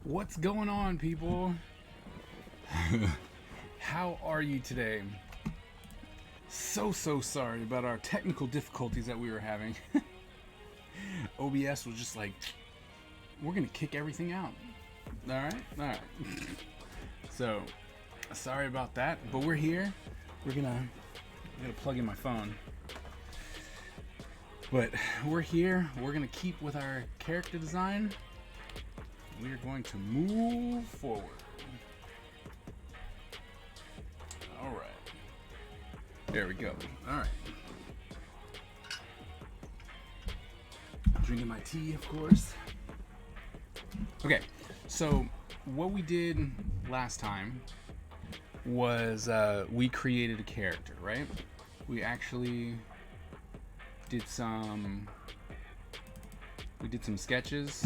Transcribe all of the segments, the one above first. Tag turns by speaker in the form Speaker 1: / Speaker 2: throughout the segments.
Speaker 1: What's going on, people? How are you today? So sorry about our technical difficulties that we were having. OBS was just like, we're gonna kick everything out. Alright. So, sorry about that, but we're here. I'm gonna plug in my phone. But we're here. We're gonna keep with our character design. We are going to move forward. Alright. There we go. Alright. Drinking my tea, of course. Okay, so what we did last time was we created a character, right? We actually did some sketches.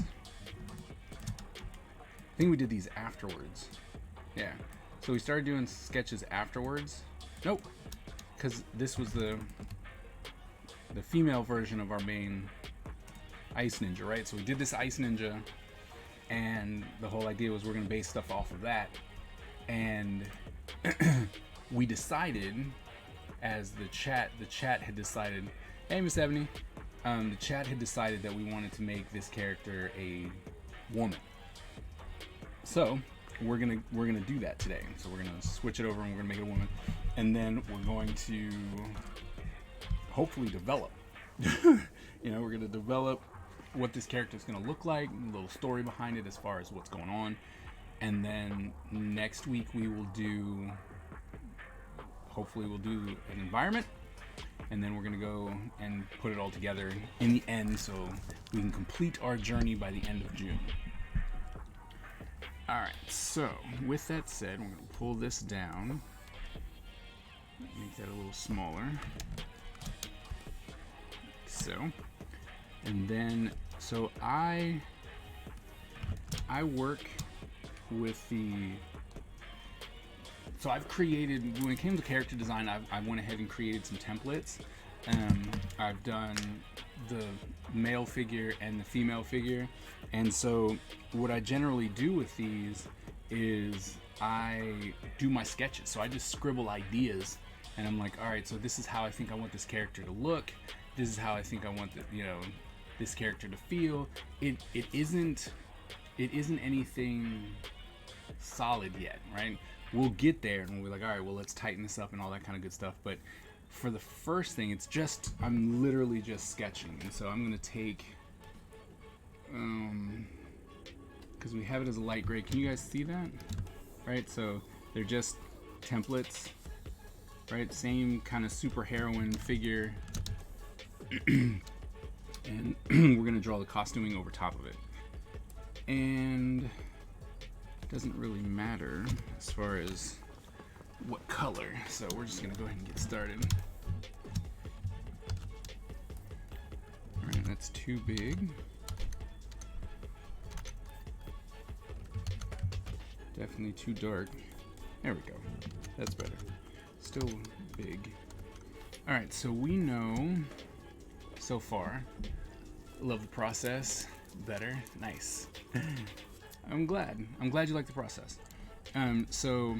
Speaker 1: I think we did these afterwards. Yeah. So we started doing sketches afterwards. Nope. Because this was the female version of our main Ice Ninja, right? So we did this Ice Ninja, and the whole idea was we're going to base stuff off of that. And we decided, as the chat had decided, hey, Miss Ebony, the chat had decided that we wanted to make this character a woman. So we're gonna do that today. So we're gonna switch it over and we're gonna make it a woman, and then we're going to hopefully develop. We're gonna develop what this character is gonna look like, a little story behind it as far as what's going on, and then next week hopefully we'll do an environment, and then we're gonna go and put it all together in the end so we can complete our journey by the end of June. Alright, so with that said, we're going to pull this down, make that a little smaller, so, and then, so I work with so I've created, when it came to character design, I went ahead and created some templates. I've done the male figure and the female figure, and so what I generally do with these is I do my sketches. So I just scribble ideas, and I'm like, all right, so this is how I think I want this character to look. This is how I think I want this character to feel. It isn't anything solid yet, right? We'll get there, and we'll be like, all right, well, let's tighten this up and all that kind of good stuff. But for the first thing, I'm literally just sketching. And so I'm gonna take, because we have it as a light gray. Can you guys see that? Right, so they're just templates, right? Same kind of super heroine figure. And we're gonna draw the costuming over top of it. And it doesn't really matter as far as what color, so we're just gonna go ahead and get started. Alright, that's too big. Definitely too dark. There we go. That's better. Still big. Alright, so we know so far. Love the process. Better. Nice. I'm glad you like the process. So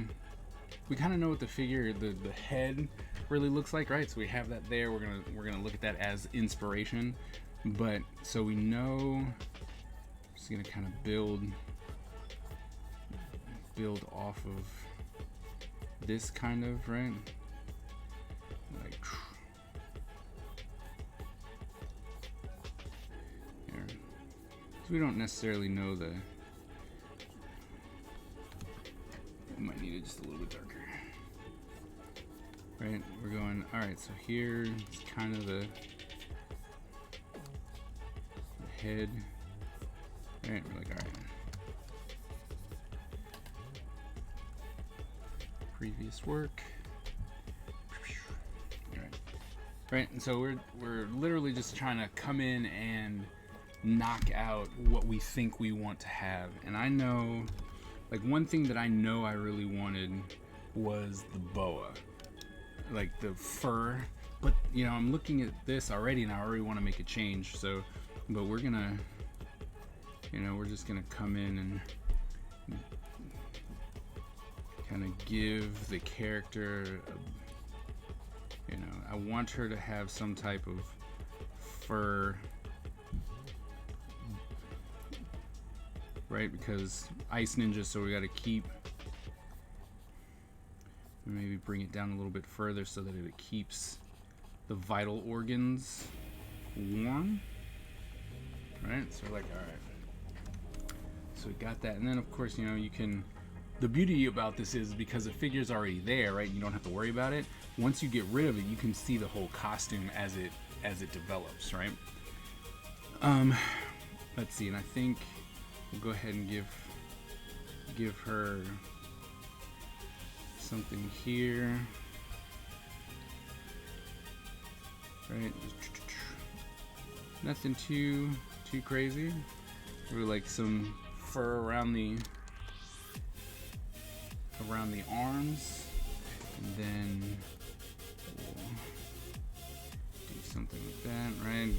Speaker 1: we kind of know what the figure, the head really looks like, right? So we have that there. We're gonna look at that as inspiration. But so we know, just gonna kind of build off of this kind of, right? Like here. So we don't necessarily know we might need it just a little bit darker. Right, we're going, alright, so here it's kind of the head. Right, we're like, alright. Previous work. Alright. Right, and so we're literally just trying to come in and knock out what we think we want to have. And I know, like, one thing that I know I really wanted was the boa, like the fur. But I'm looking at this already, and I already want to make a change. So, but we're gonna, we're just gonna come in and kind of give the character you know, I want her to have some type of fur, right? Because Ice Ninja, so we got to keep, maybe bring it down a little bit further so that it keeps the vital organs warm, right? So like, all right, so we got that. And then of course, you know, you can, the beauty about this is because the figure's already there, right? You don't have to worry about it. Once you get rid of it, you can see the whole costume as it develops, right? Let's see, and I think we'll go ahead and give her something here, right? Nothing too crazy. Really like some fur around the arms, and then we'll do something like that, right?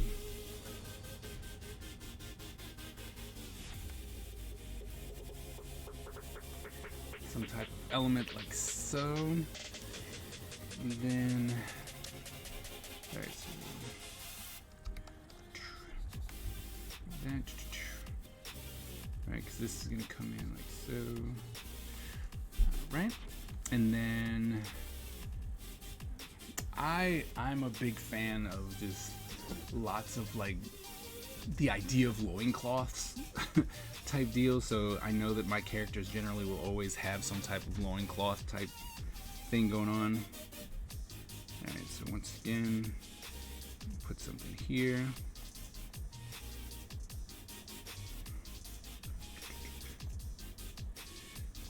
Speaker 1: Some type of element like so, and then right, so that, right, because this is gonna come in like so. Right, and then I'm a big fan of just lots of like the idea of loincloths type deal. So I know that my characters generally will always have some type of loincloth type thing going on. All right, so once again, put something here.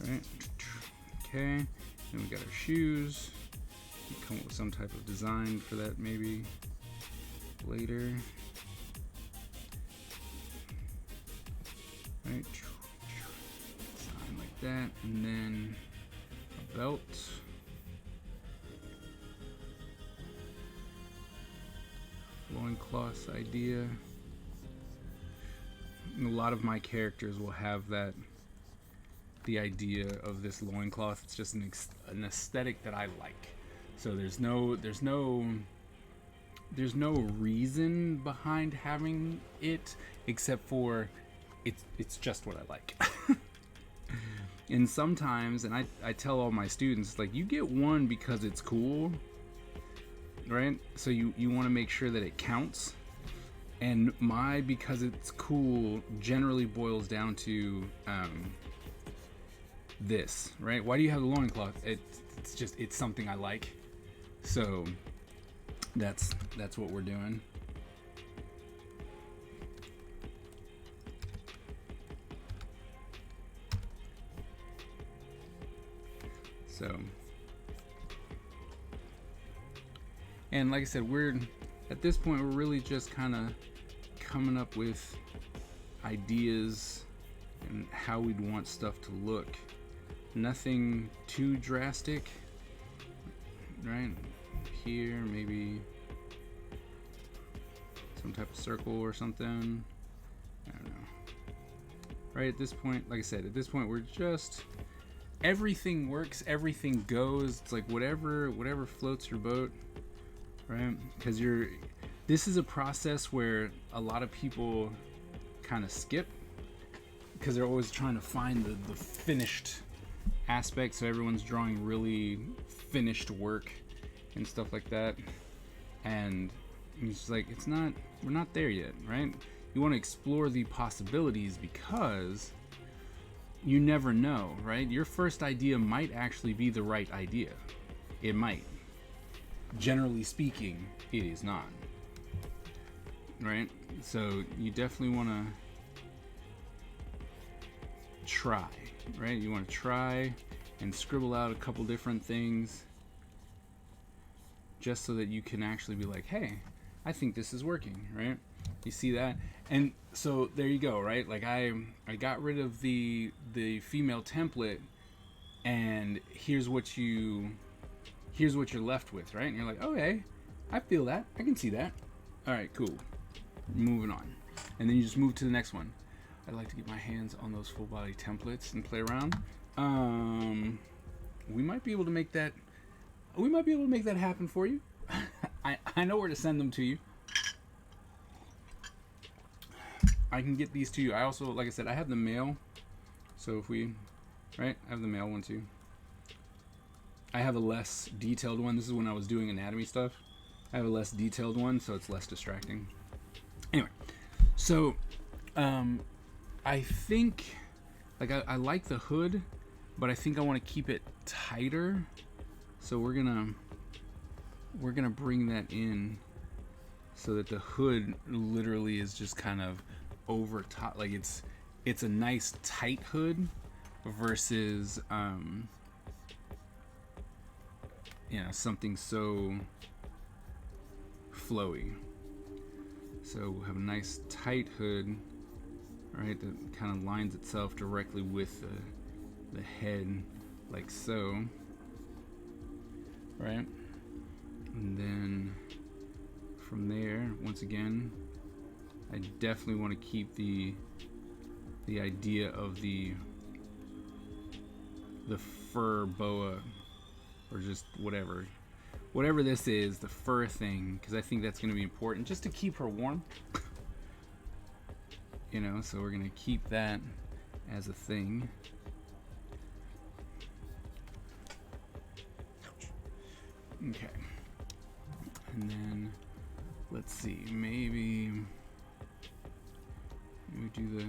Speaker 1: All right. Okay, then we got our shoes. We come up with some type of design for that maybe later. Right, design like that, and then a belt. Loincloth idea. And a lot of my characters will have that. The idea of this loincloth, it's just an aesthetic that I like. So there's no reason behind having it except for it's just what I like. And sometimes, and I tell all my students, like, you get one because it's cool, right? So you want to make sure that it counts. And my because it's cool generally boils down to this, right? Why do you have the loincloth? It's just, it's something I like. So that's what we're doing. So, and like I said, we're at this point, we're really just kind of coming up with ideas and how we'd want stuff to look. Nothing too drastic, right? Here, maybe some type of circle or something. I don't know. Right at this point, like I said, at this point, we're just, everything works, everything goes. It's like whatever floats your boat, right? Because this is a process where a lot of people kind of skip because they're always trying to find the finished aspect, so everyone's drawing really finished work and stuff like that, and it's like, we're not there yet, right? You want to explore the possibilities because you never know, right? Your first idea might actually be the right idea. It might. Generally speaking, it is not, right? So you definitely want to try, right? You want to try and scribble out a couple different things just so that you can actually be like, hey, I think this is working, right? You see that? And so there you go, right? Like I got rid of the female template, and here's what you're left with, right? And you're like, okay, I feel that, I can see that. All right, cool. Moving on. And then you just move to the next one. I'd like to get my hands on those full body templates and play around. We might be able to make that. We might be able to make that happen for you. I know where to send them to you. I can get these to you. I also, like I said, I have the mail. So if we, right, I have the mail one too. I have a less detailed one. This is when I was doing anatomy stuff. I have a less detailed one, so it's less distracting. Anyway, so I think, like, I like the hood, but I think I want to keep it tighter. So we're gonna bring that in so that the hood literally is just kind of over top, like it's a nice tight hood versus something so flowy. So we'll have a nice tight hood, right, that kind of lines itself directly with the head, like so, right? And then from there, once again, I definitely want to keep the idea of the fur boa, or just whatever this is, the fur thing, because I think that's going to be important just to keep her warm. So we're going to keep that as a thing. Okay. And then let's see, maybe we do the,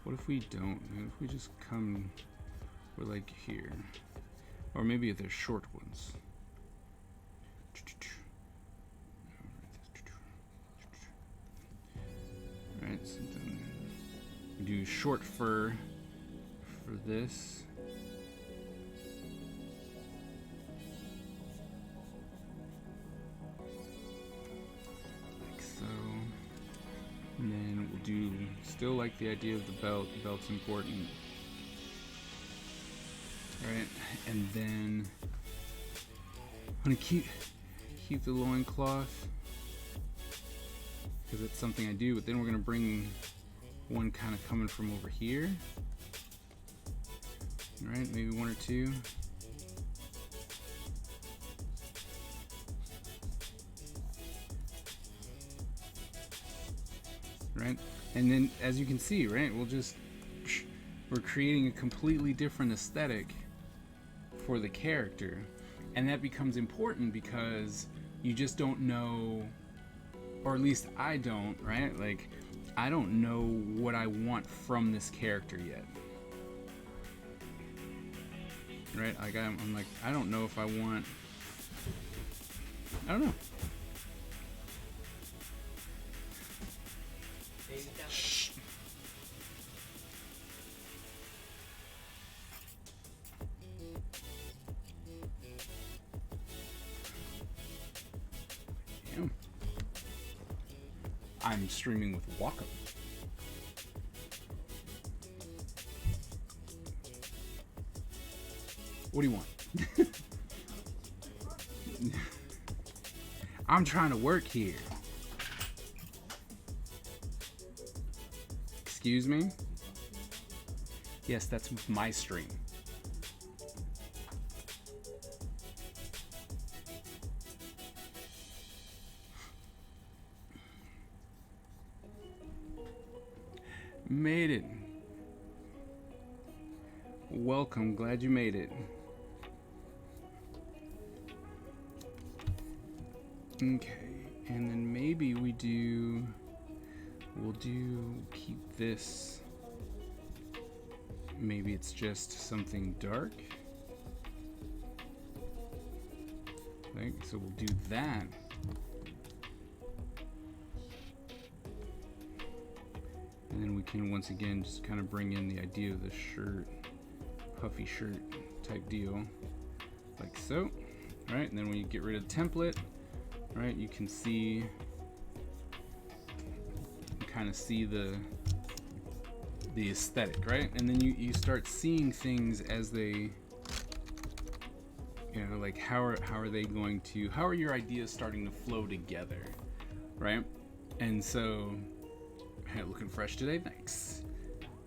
Speaker 1: what if we don't? What if we just come, we're like here, or maybe if they're short ones. Right, so then we do short fur for this. Like so. And then we'll do, still like the idea of the belt. The belt's important. Alright, and then I'm gonna keep the loincloth, because it's something I do, but then we're gonna bring one kind of coming from over here. Alright, maybe one or two. Right, and then as you can see, right, we're creating a completely different aesthetic for the character, and that becomes important because you just don't know, or at least I don't, right? Like, I don't know what I want from this character yet, right? Like I'm like, I don't know if I want, I don't know. Shh. Damn. I'm streaming with Wacom. What do you want? I'm trying to work here. Excuse me? Yes, that's my stream. Made it. Welcome, glad you made it. Okay, and then maybe we'll keep this, maybe it's just something dark. Okay, so we'll do that. And then we can once again just kind of bring in the idea of the shirt, puffy shirt type deal, like so. Right, and then when you get rid of the template, right, you can see, kind of see the aesthetic, right? And then you start seeing things as they, like how are your ideas starting to flow together, right? And so Hey, looking fresh today, thanks.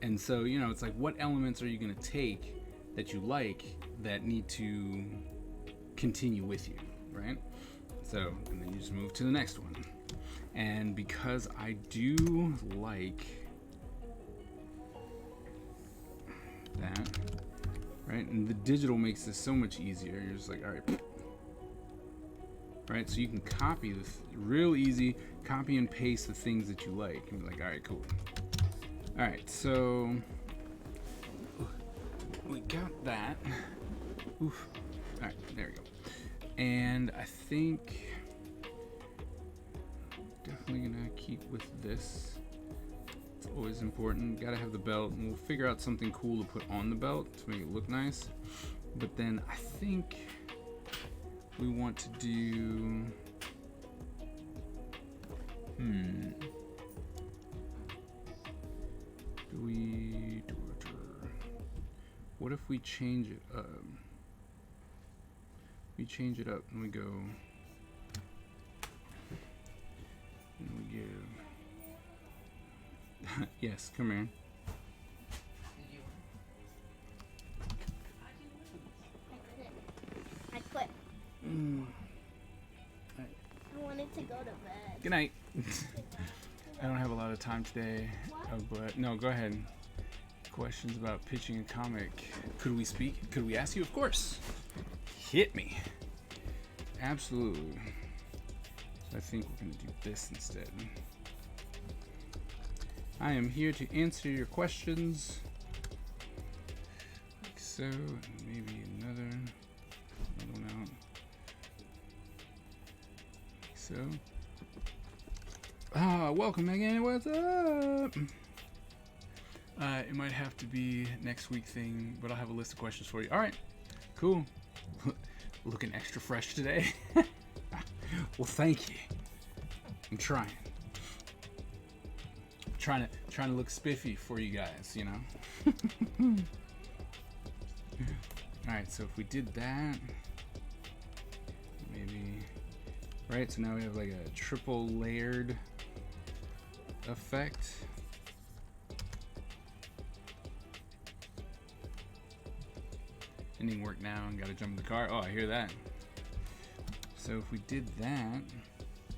Speaker 1: And so, it's like, what elements are you going to take that you like that need to continue with you, right? So, and then you just move to the next one. And because I do like that, right? And the digital makes this so much easier. You're just like, all right. Right? So you can copy this real easy, copy and paste the things that you like. And be like, all right, cool. All right, so we got that. Oof. All right, there we go. And I think definitely gonna keep with this. It's always important. Gotta have the belt, and we'll figure out something cool to put on the belt to make it look nice. But then I think we want to do. What if we change it up? We change it up and we go. And we give. Yes, come here.
Speaker 2: I quit. I wanted to go to bed.
Speaker 1: Good night. I don't have a lot of time today, but no, go ahead. Questions about pitching a comic. Could we speak? Could we ask you? Of course. Hit me. Absolutely. So I think we're going to do this instead. I am here to answer your questions. Like so. Maybe another one out. Like so. Welcome again. What's up? It might have to be next week thing, but I'll have a list of questions for you. All right, cool. Looking extra fresh today. Well, thank you. I'm trying to look spiffy for you guys, All right, so if we did that, maybe. Right, so now we have like a triple layered effect. Ending work now and gotta jump in the car. Oh, I hear that. So if we did that,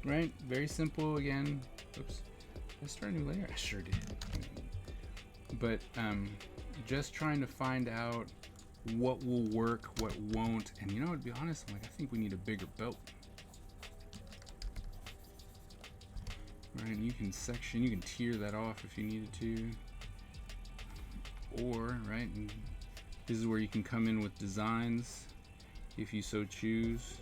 Speaker 1: right? Very simple again. Oops. Did I start a new layer? I sure did. But just trying to find out what will work, what won't. And to be honest, I think we need a bigger belt. Right, and you can tier that off if you needed to. Or, right, and this is where you can come in with designs if you so choose.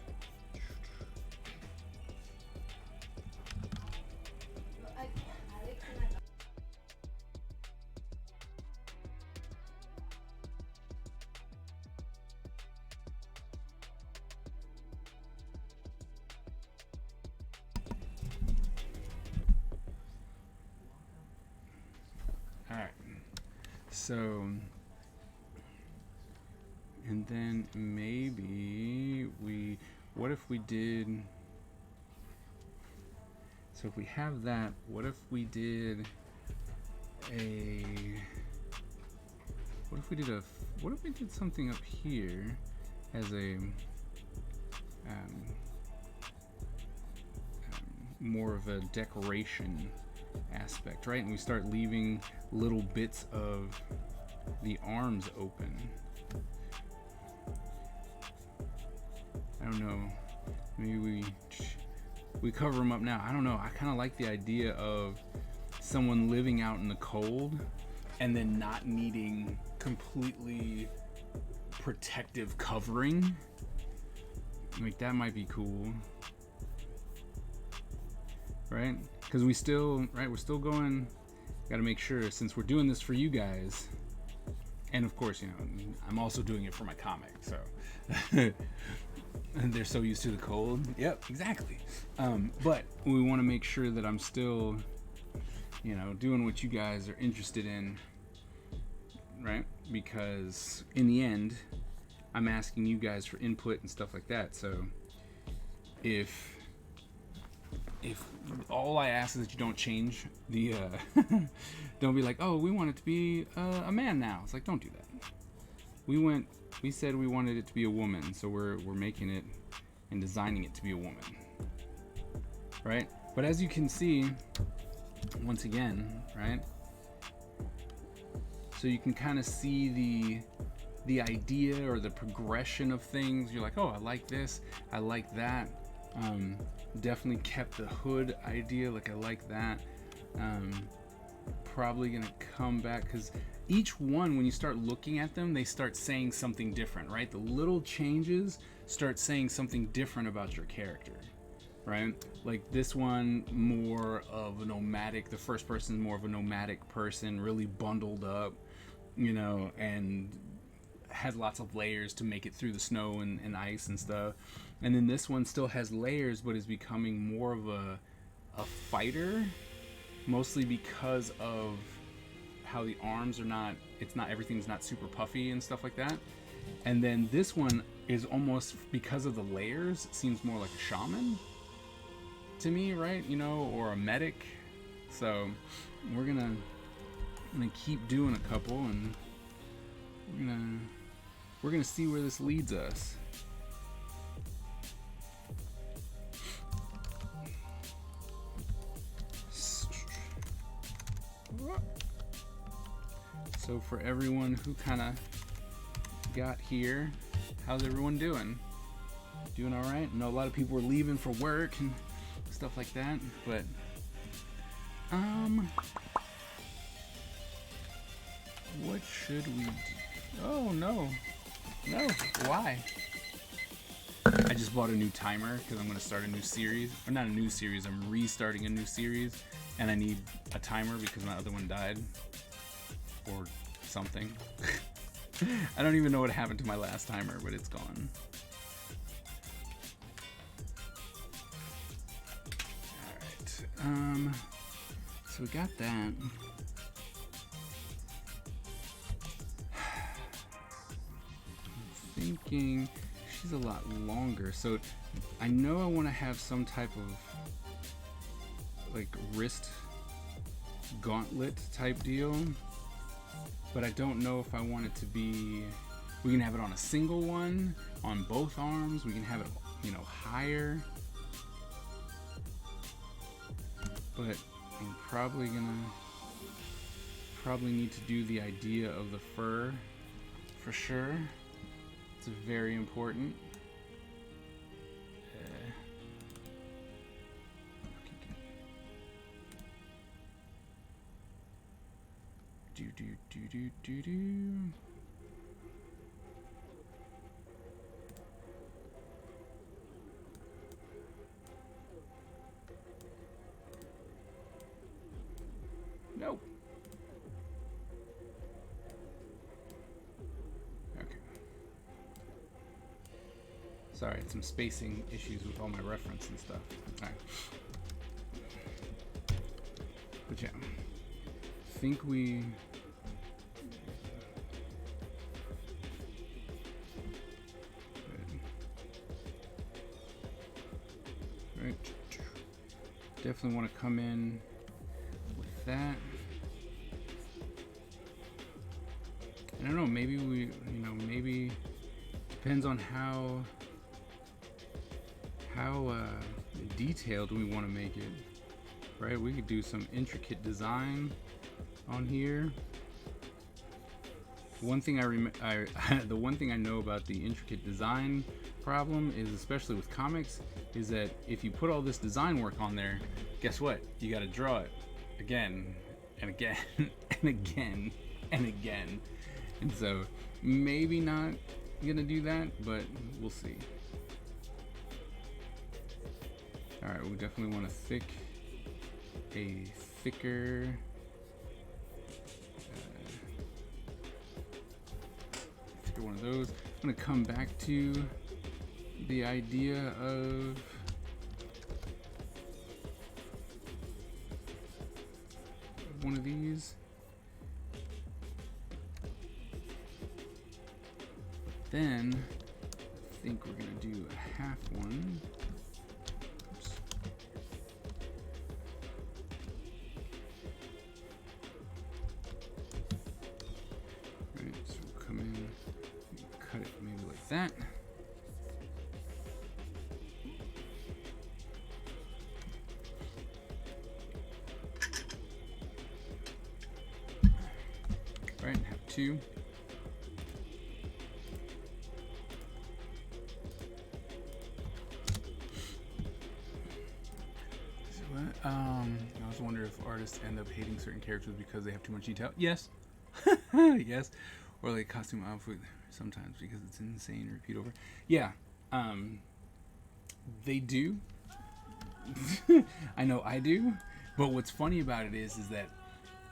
Speaker 1: All right, so. And then maybe what if we did, so if we have that, what if we did something up here as a, more of a decoration aspect, right? And we start leaving little bits of the arms open. I don't know. Maybe we cover them up now. I don't know. I kind of like the idea of someone living out in the cold and then not needing completely protective covering. Like that might be cool, right? Because we're still going. Got to make sure, since we're doing this for you guys, and of course, I'm also doing it for my comic, so. And they're so used to the cold. Yep, exactly. But we want to make sure that I'm still, doing what you guys are interested in, right? Because in the end, I'm asking you guys for input and stuff like that. So if if all I ask is that you don't change the don't be like, oh, we want it to be a man now. It's like, don't do that. We said we wanted it to be a woman, so we're making it and designing it to be a woman, right? But as you can see, once again, right, so you can kind of see the idea or the progression of things. You're like, oh, I like this, I like that. Definitely kept the hood idea, like I like that. Probably gonna come back, because each one, when you start looking at them, they start saying something different, right? The little changes start saying something different about your character, right? Like this one, more of a nomadic, the first person is more of a nomadic person, really bundled up, you know, and has lots of layers to make it through the snow and ice and stuff. And then this one still has layers, but is becoming more of a fighter, mostly because of how the arms are not, everything's not super puffy and stuff like that. And then this one is almost, because of the layers, it seems more like a shaman to me, right? You know, or a medic. So we're gonna keep doing a couple, and we're gonna see where this leads us. So for everyone who kind of got here, how's everyone doing? Doing all right? I know a lot of people were leaving for work and stuff like that, but what should we do? Oh no, why? I just bought a new timer because I'm going to start a new series, or not a new series, I'm restarting a new series, and I need a timer because my other one died or something. I don't even know what happened to my last timer, but it's gone. Alright, so we got that. I'm thinking she's a lot longer, so I know I want to have some type of like wrist gauntlet type deal, but I don't know if I want it to be, we can have it on a single one, on both arms, we can have it, you know, higher, but I'm probably need to do the idea of the fur for sure. It's very important. Do. Nope. Okay. Sorry, some spacing issues with all my reference and stuff. Alright. But yeah, I think we... Right. Definitely want to come in with that. I don't know, maybe maybe depends on how detailed we want to make it, right? We could do some intricate design on here. One thing the one thing I know about the intricate design problem is, especially with comics, is that if you put all this design work on there, guess what? You got to draw it again and again and again and again. And so maybe not gonna do that, but we'll see. All right, we definitely want a thicker one of those. I'm gonna come back to the idea of one of these. Then I think we're gonna do a half one. Oops. that. Right, have 2. I always wonder if artists end up hating certain characters because they have too much detail. Yes. Yes. Or like costume outfit sometimes because it's insane to repeat over. Yeah. They do. I know I do. But what's funny about it is that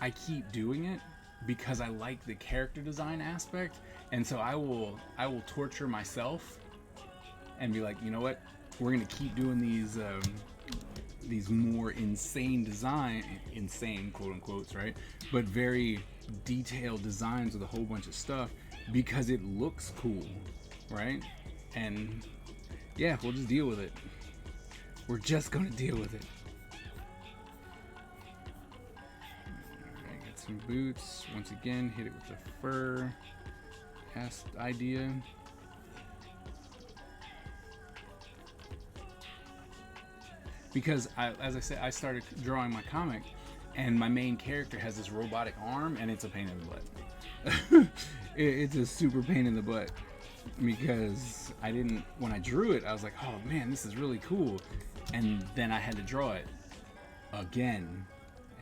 Speaker 1: I keep doing it because I like the character design aspect, and so I will torture myself and be like, you know what, we're gonna keep doing these more insane quote unquotes, right, but very detailed designs with a whole bunch of stuff because it looks cool, right? And yeah, we'll just deal with it. We're just gonna deal with it. Some boots. Once again, hit it with the fur idea. Because as I said, I started drawing my comic, and my main character has this robotic arm, and it's a pain in the butt. It's a super pain in the butt because when I drew it, I was like, oh man, this is really cool, and then I had to draw it again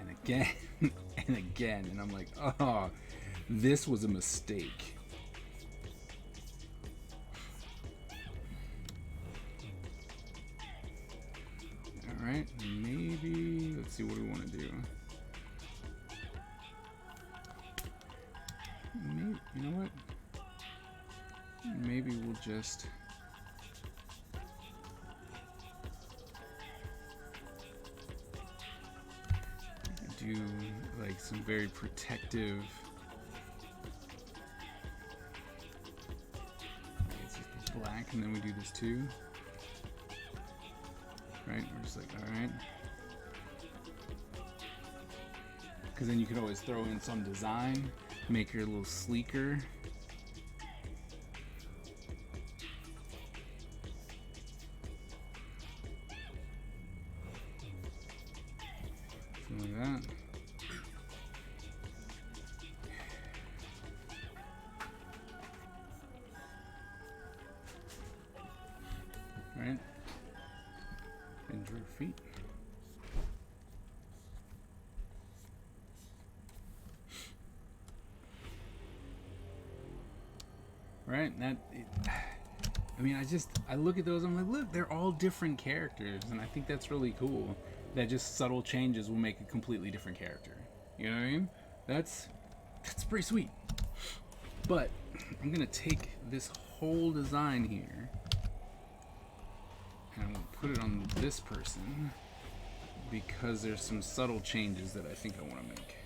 Speaker 1: and again and again, and I'm like, oh, this was a mistake. All right, maybe let's see what we want to do. Maybe, you know what? Maybe we'll just do like some very protective. It's just black, and then we do this too. Right? We're just like, all right. Because then you could always throw in some design, make her a little sleeker. Something like that. Right? And drew feet. Right? I mean, I look at those, I'm like, look, they're all different characters, and I think that's really cool. That just subtle changes will make a completely different character. You know what I mean? That's pretty sweet. But I'm gonna take this whole design here, and I'm gonna put it on this person because there's some subtle changes that I think I want to make.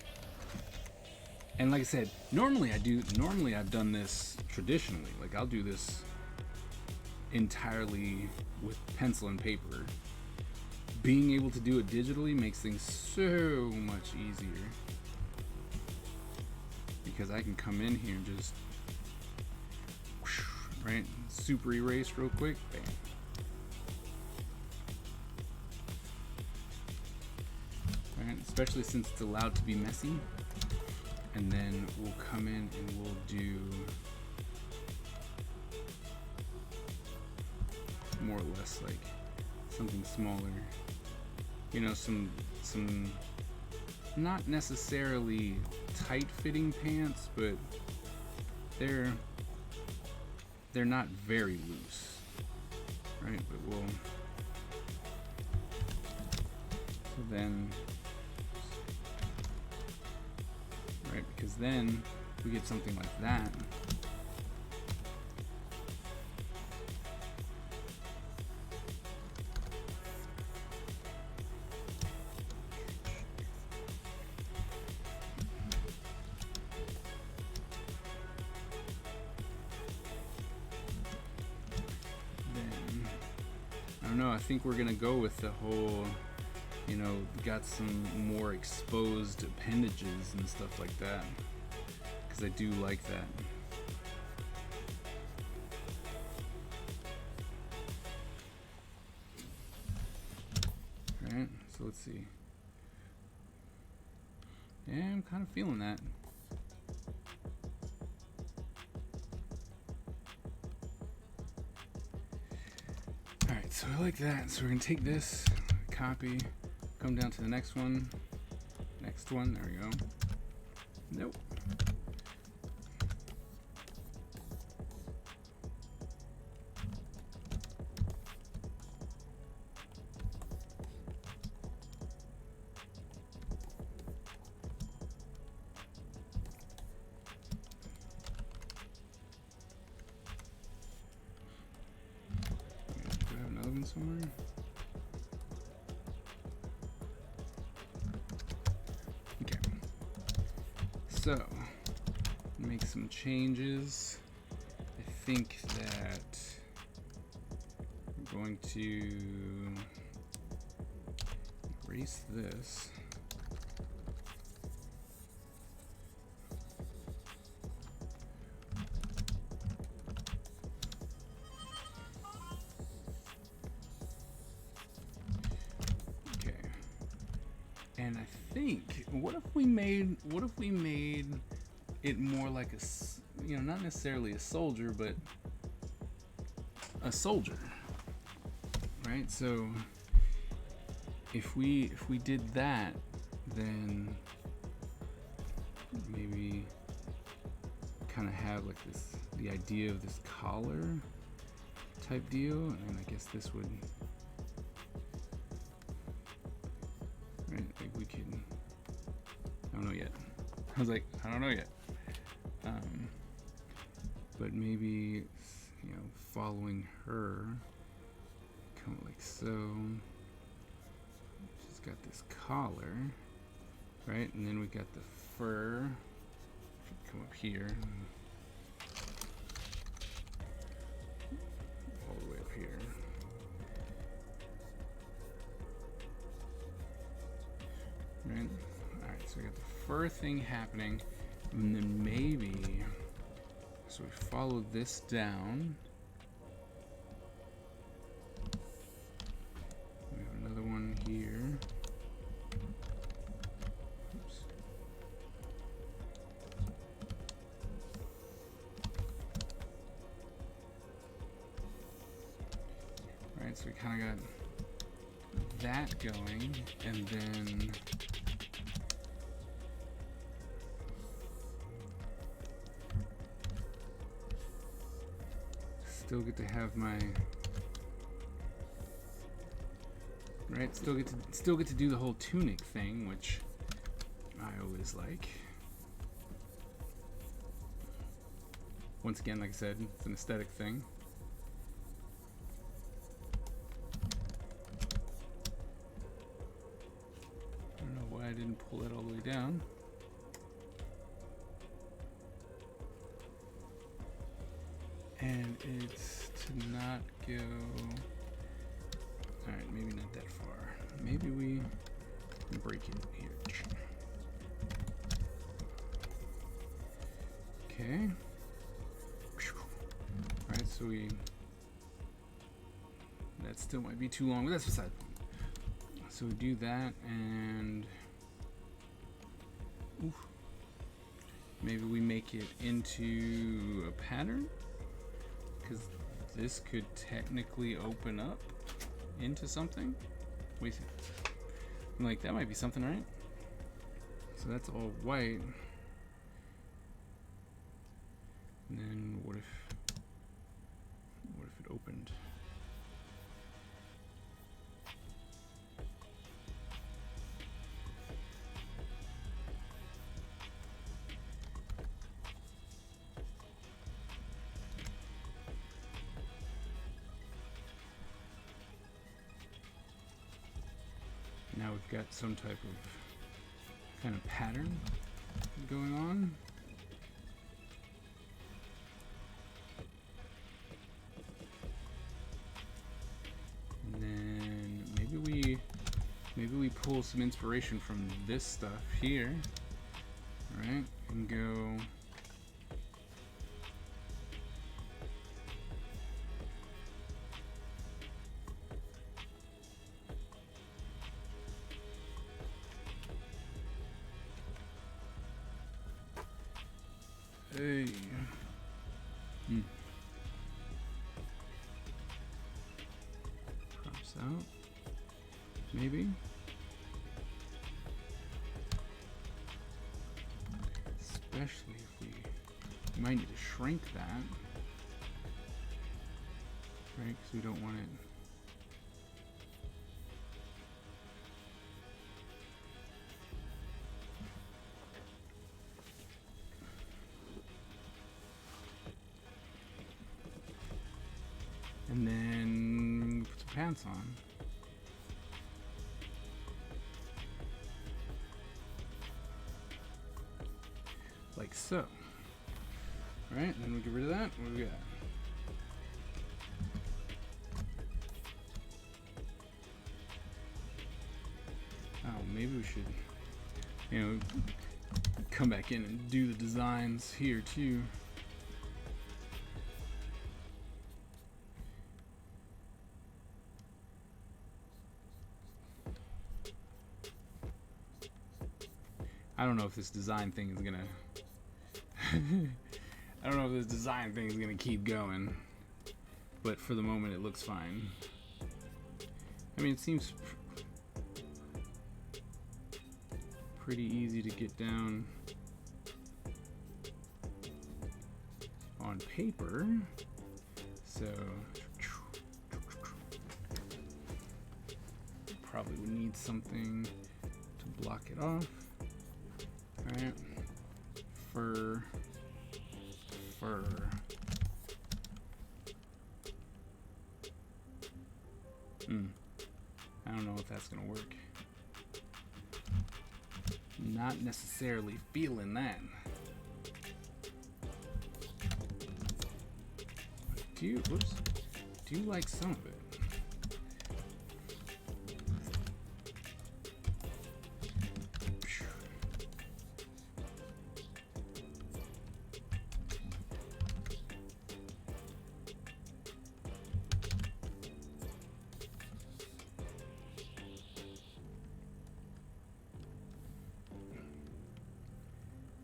Speaker 1: And like I said, normally I've done this traditionally. Like, I'll do this entirely with pencil and paper. Being able to do it digitally makes things so much easier because I can come in here and just right, super erase real quick, bam. Right, especially since it's allowed to be messy. And then we'll come in and we'll do more or less like something smaller. You know, some not necessarily tight-fitting pants, but they're not very loose, right? But we'll so then. Right, because then we get something like that. Then, I don't know, I think we're gonna go with the whole, you know, got some more exposed appendages and stuff like that, because I do like that. Alright, so let's see. Yeah, I'm kind of feeling that. Alright, so I like that. So we're going to take this, copy, come down to the next one. Next one, there we go. Nope. Do I have another one somewhere? Okay. So, make some changes. I think that I'm going to erase this. Okay. And I think, what if we made it more like not necessarily a soldier, but a soldier, right? So if we did that, then maybe kind of have like the idea of this collar type deal, and I guess this would, right? Like we could, I don't know yet. I was like, I don't know yet. But maybe, following her, come like so. She's got this collar, right? And then we got the fur. Come up here. All the way up here. Right? Alright, so we got the fur thing happening. And then maybe, so we follow this down. We have another one here. Oops. Alright, so we kind of got that going, and then still get to have my still get to do the whole tunic thing, which I always like. Once again, like I said, it's an aesthetic thing. I don't know why I didn't pull it all the way down. And it's to not go. Alright, maybe not that far. Maybe we break it here. Okay. Alright, so that still might be too long, but that's beside the point. So we do that, and maybe we make it into a pattern, because this could technically open up into something. Wait, I'm like, that might be something, right? So that's all white. And then what if it opened? Now we've got some type of kind of pattern going on. And then maybe we pull some inspiration from this stuff here, right? And go Hey. Crops out. Maybe. Especially if we might need to shrink that. Right? Because we don't want it. And then put some pants on. Like so. Alright, then we get rid of that. What do we got? Oh, maybe we should, come back in and do the designs here too. I don't know if this design thing is gonna I don't know if this design thing is gonna keep going, but for the moment it looks fine. I mean, it seems pretty easy to get down on paper, so probably would need something to block it off. Alright, fur. I don't know if that's gonna work. Not necessarily feeling that. Do you like some of it?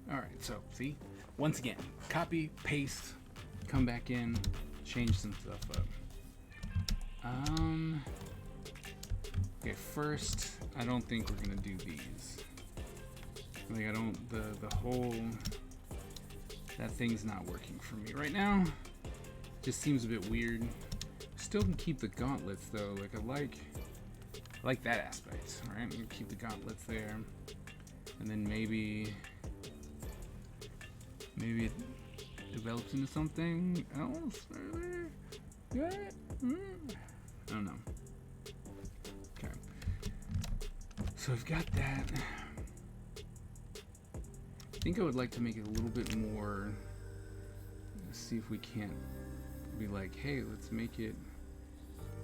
Speaker 1: Alright, so see, once again, copy, paste, come back in, change some stuff up. Okay, first, I don't think we're gonna do these. Like, I don't, the whole, that thing's not working for me right now. Just seems a bit weird. Still can keep the gauntlets though, like I like that aspect, right? I'm gonna keep the gauntlets there. And then maybe it develops into something else. I don't know. Okay. So I've got that. I think I would like to make it a little bit more. Let's see if we can't be like, hey, let's make it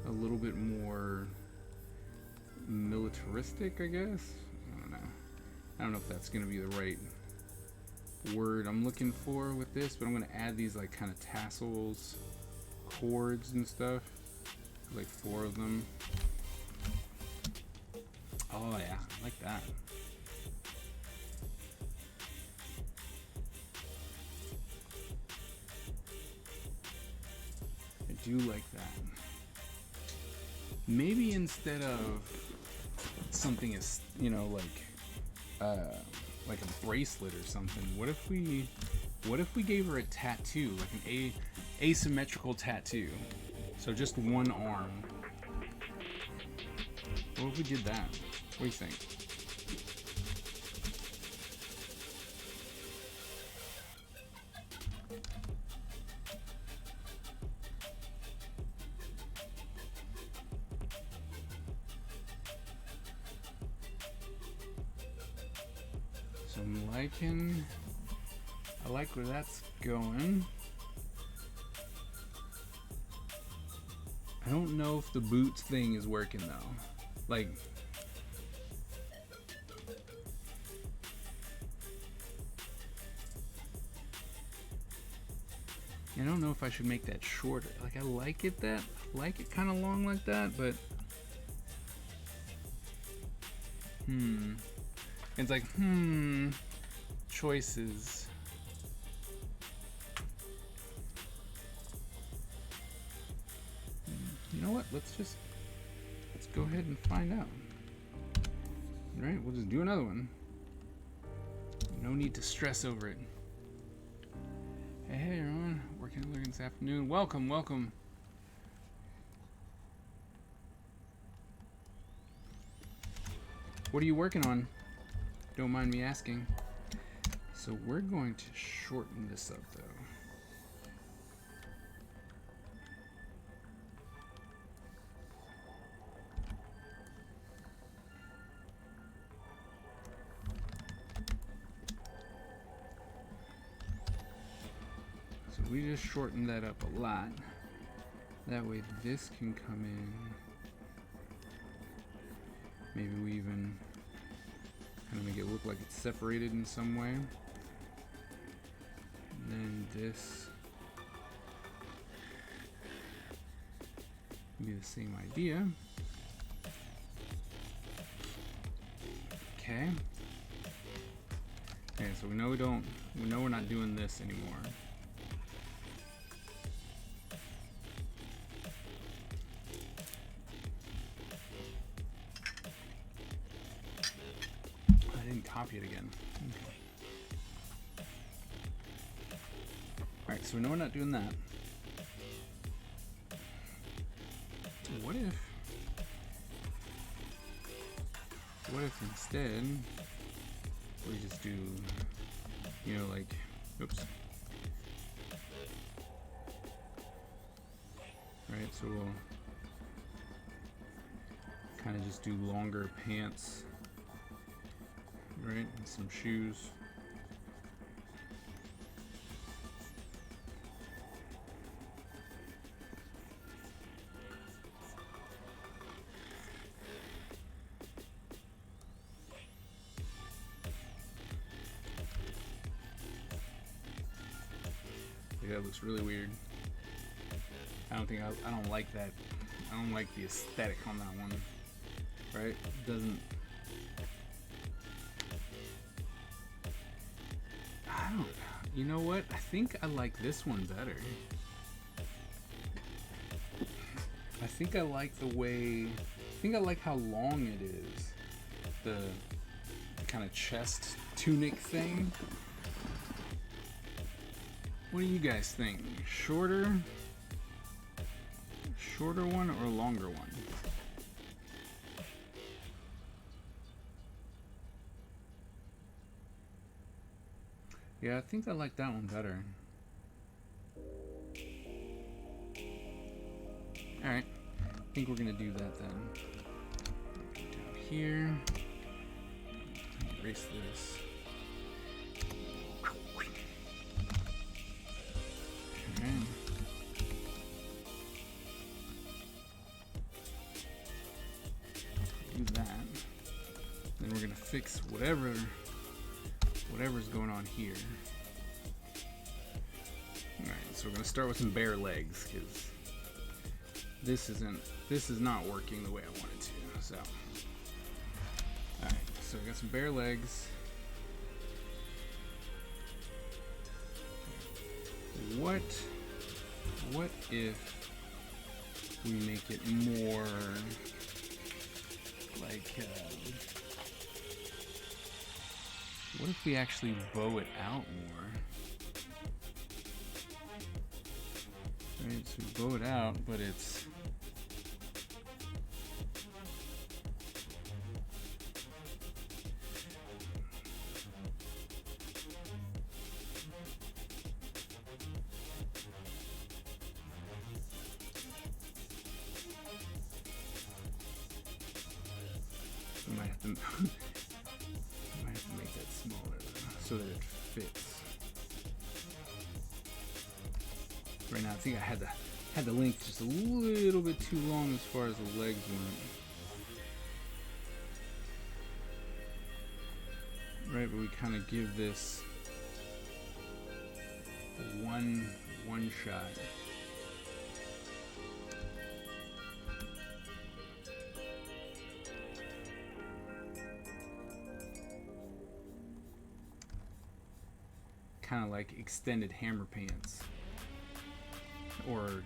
Speaker 1: a little bit more militaristic, I guess. I don't know. I don't know if that's gonna be the right word I'm looking for with this, but I'm gonna add these like kind of tassels, cords and stuff, like 4 of them. Oh yeah, I like that. I do like that. Maybe instead of something as, like a bracelet or something, what if we gave her a tattoo, like an asymmetrical tattoo? So just one arm. What if we did that? What do you think? So I like where that's going. I don't know if the boots thing is working though. Like, I don't know if I should make that shorter. Like, I like it kind of long like that, but it's like choices. let's go ahead and find out. All right, we'll just do another one. No need to stress over it. Hey everyone, working early this afternoon. Welcome. What are you working on? Don't mind me asking. So we're going to shorten this up though. So we just shortened that up a lot. That way this can come in. Maybe we even kind of make it look like it's separated in some way. And then this would be the same idea. Okay. Okay, so we know we're not doing this anymore. Copy it again. Okay. Alright, so we know we're not doing that. What if instead we just do, you know, like, oops. Alright, so we'll kind of just do longer pants. Right, and some shoes. Yeah, that looks really weird. I don't like that. I don't like the aesthetic on that one. Right? It doesn't. You know what? I think I like this one better. I think I like the way. I think I like how long it is. The kind of chest tunic thing. What do you guys think? Shorter one or longer one? Yeah, I think I like that one better. Alright, I think we're gonna do that then. Down here. Erase this. Okay. Do that. Then we're gonna fix whatever's going on here. Alright, so we're gonna start with some bare legs because this is not working the way I want it to. So alright, so we got some bare legs. What if we make it more like what if we actually bow it out more? Right, so we bow it out, but it's I might have to make that smaller so that it fits. Right now, I think I had the length just a little bit too long as far as the legs went. Right, but we kind of give this one shot. Kind of like extended hammer pants, or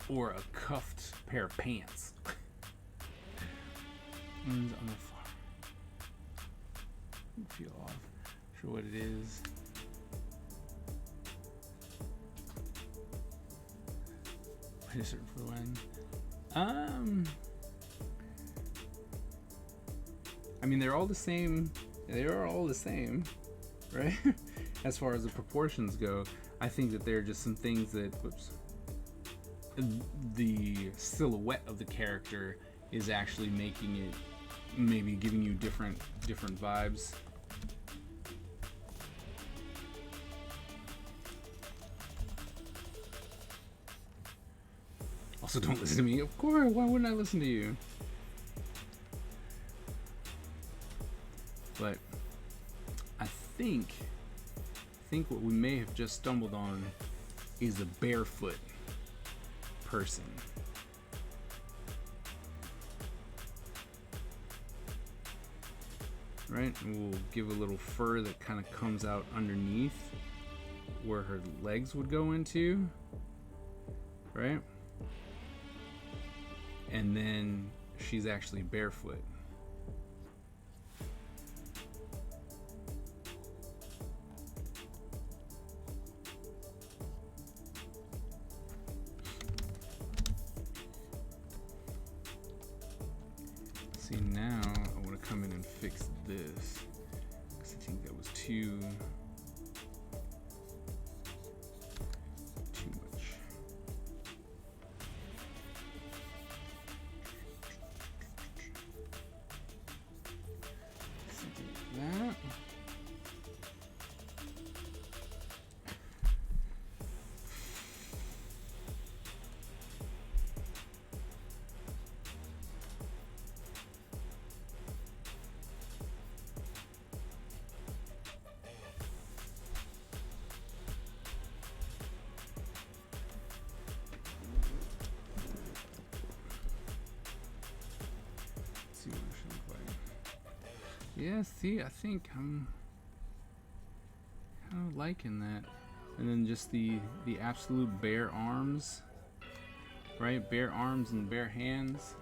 Speaker 1: or a cuffed pair of pants. On the far. Feel off. Sure what it is. Pretty certain for when. I mean, they're all the same. They are all the same, right? As far as the proportions go, I think that there are just some things that, the silhouette of the character is actually making it, maybe giving you different vibes. Also, don't listen to me. Of course, why wouldn't I listen to you? But I think what we may have just stumbled on is a barefoot person. Right? And we'll give a little fur that kind of comes out underneath where her legs would go into. Right? And then she's actually barefoot. See, now I want to come in and fix this because I think that was too much. That. See what it should look like. Yeah, see, I think I'm kind of liking that. And then just the absolute bare arms, right? Bare arms and bare hands.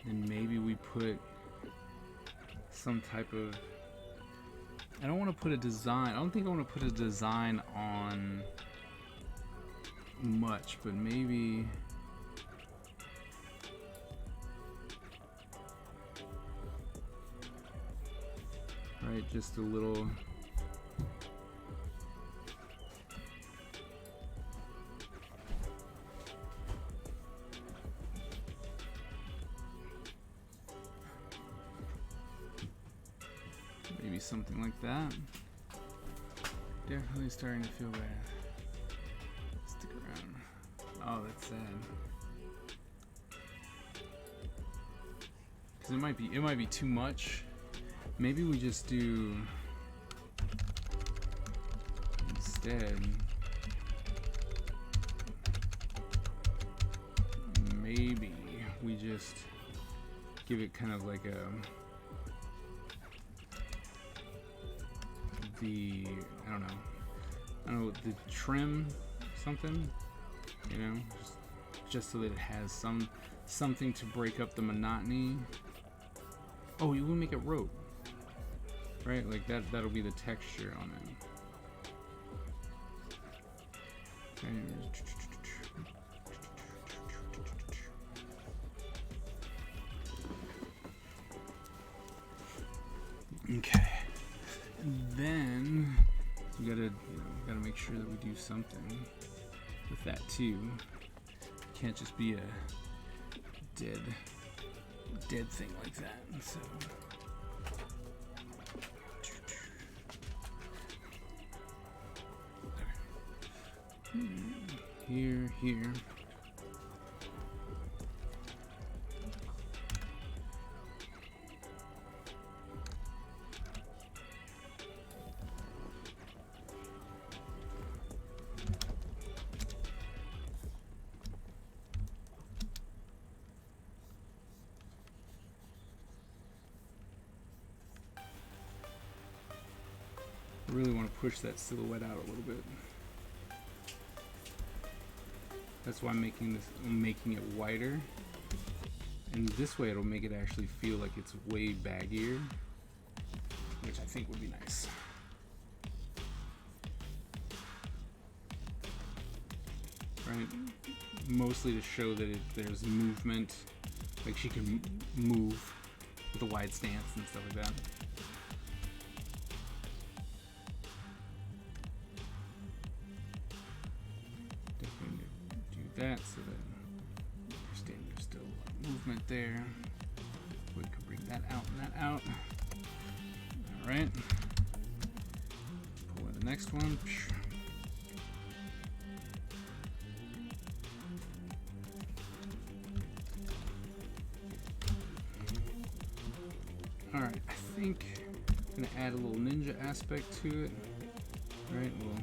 Speaker 1: And maybe we put some type of, I don't want to put a design, I don't think I want to put a design on much, but maybe right, just a little. Maybe something like that. Definitely starting to feel bad. Stick around. Oh, that's sad. Because it might be too much. Maybe we just do instead. Maybe we just give it kind of like a I don't know, the trim something, you know, just so that it has something to break up the monotony. Oh, you will make it rope. Right, like that'll be the texture on it. Okay. And then we gotta make sure that we do something with that too. Can't just be a dead thing like that. So here. I really want to push that silhouette out a little bit. That's why I'm making it wider. And this way it'll make it actually feel like it's way baggier, which I think would be nice. Right? Mostly to show that there's movement, like she can move with a wide stance and stuff like that. Definitely do that so that you understand there's still movement there. We can bring that out and that out. Alright. Pull in the next one. Alright, I think I'm gonna add a little ninja aspect to it. Right, we'll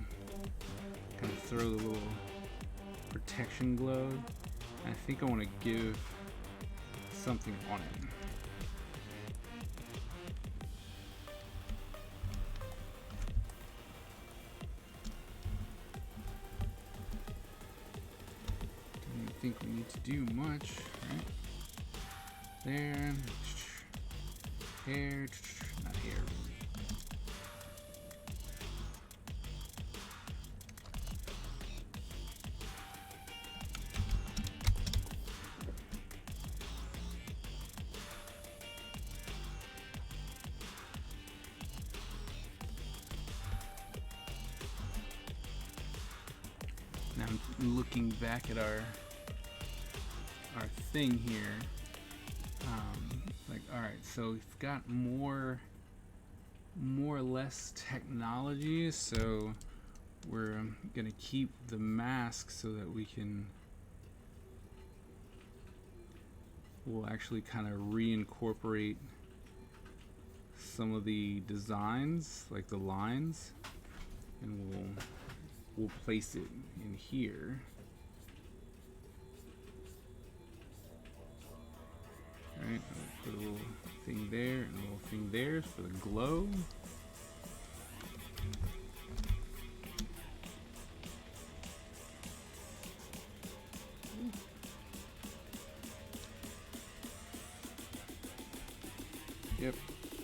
Speaker 1: kind of throw the little protection glow. I think I want to give something on it. Don't think we need to do much, right? There. Hair, not hair. Now I'm looking back at our thing here. Like, all right, so we've got more or less technology, so we're gonna keep the mask so that we'll actually kind of reincorporate some of the designs, like the lines, and we'll place it in here. Alright, I'll put a little thing there and a little thing there for the glow. Yep,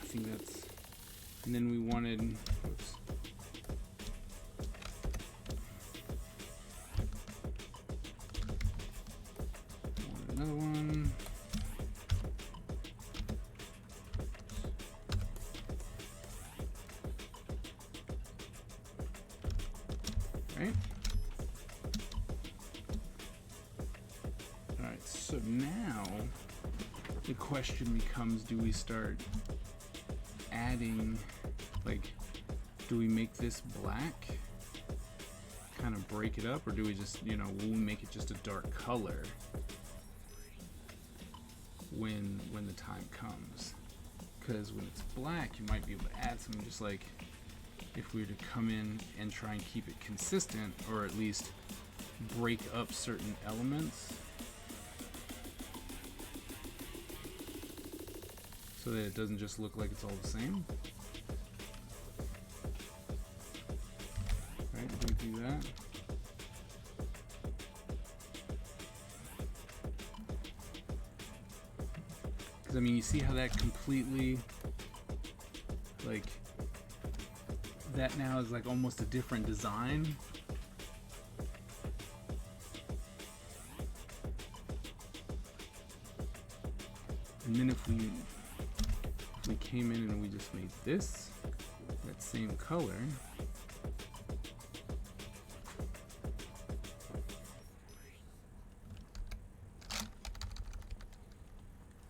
Speaker 1: I think that's. And then we wanted. Oops. Wanted another one. Right. All right. So now the question becomes: do we start adding, like, do we make this black, kind of break it up, or do we just, will we make it just a dark color when the time comes? Because when it's black, you might be able to add something, just like if we were to come in and try and keep it consistent, or at least break up certain elements so that it doesn't just look like it's all the same. Right, we do that. Because, I mean, you see how that completely, like, that now is like almost a different design. And then if we came in and we just made this that same color,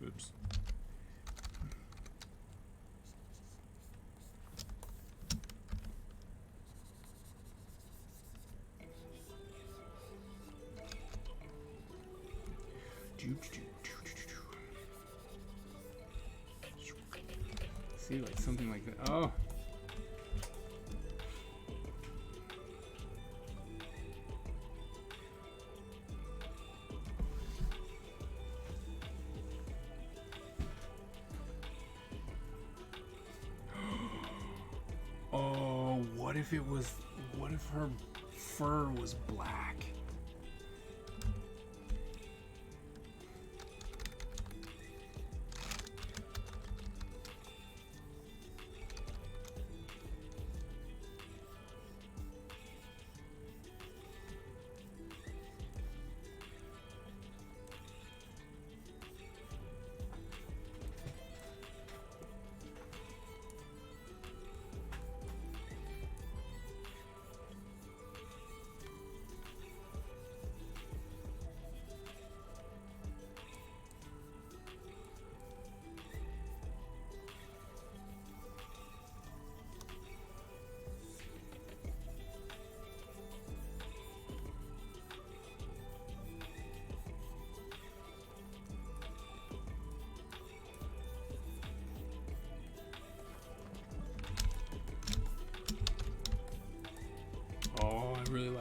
Speaker 1: oops. See, like something like that. Oh. Oh, what if her fur was black?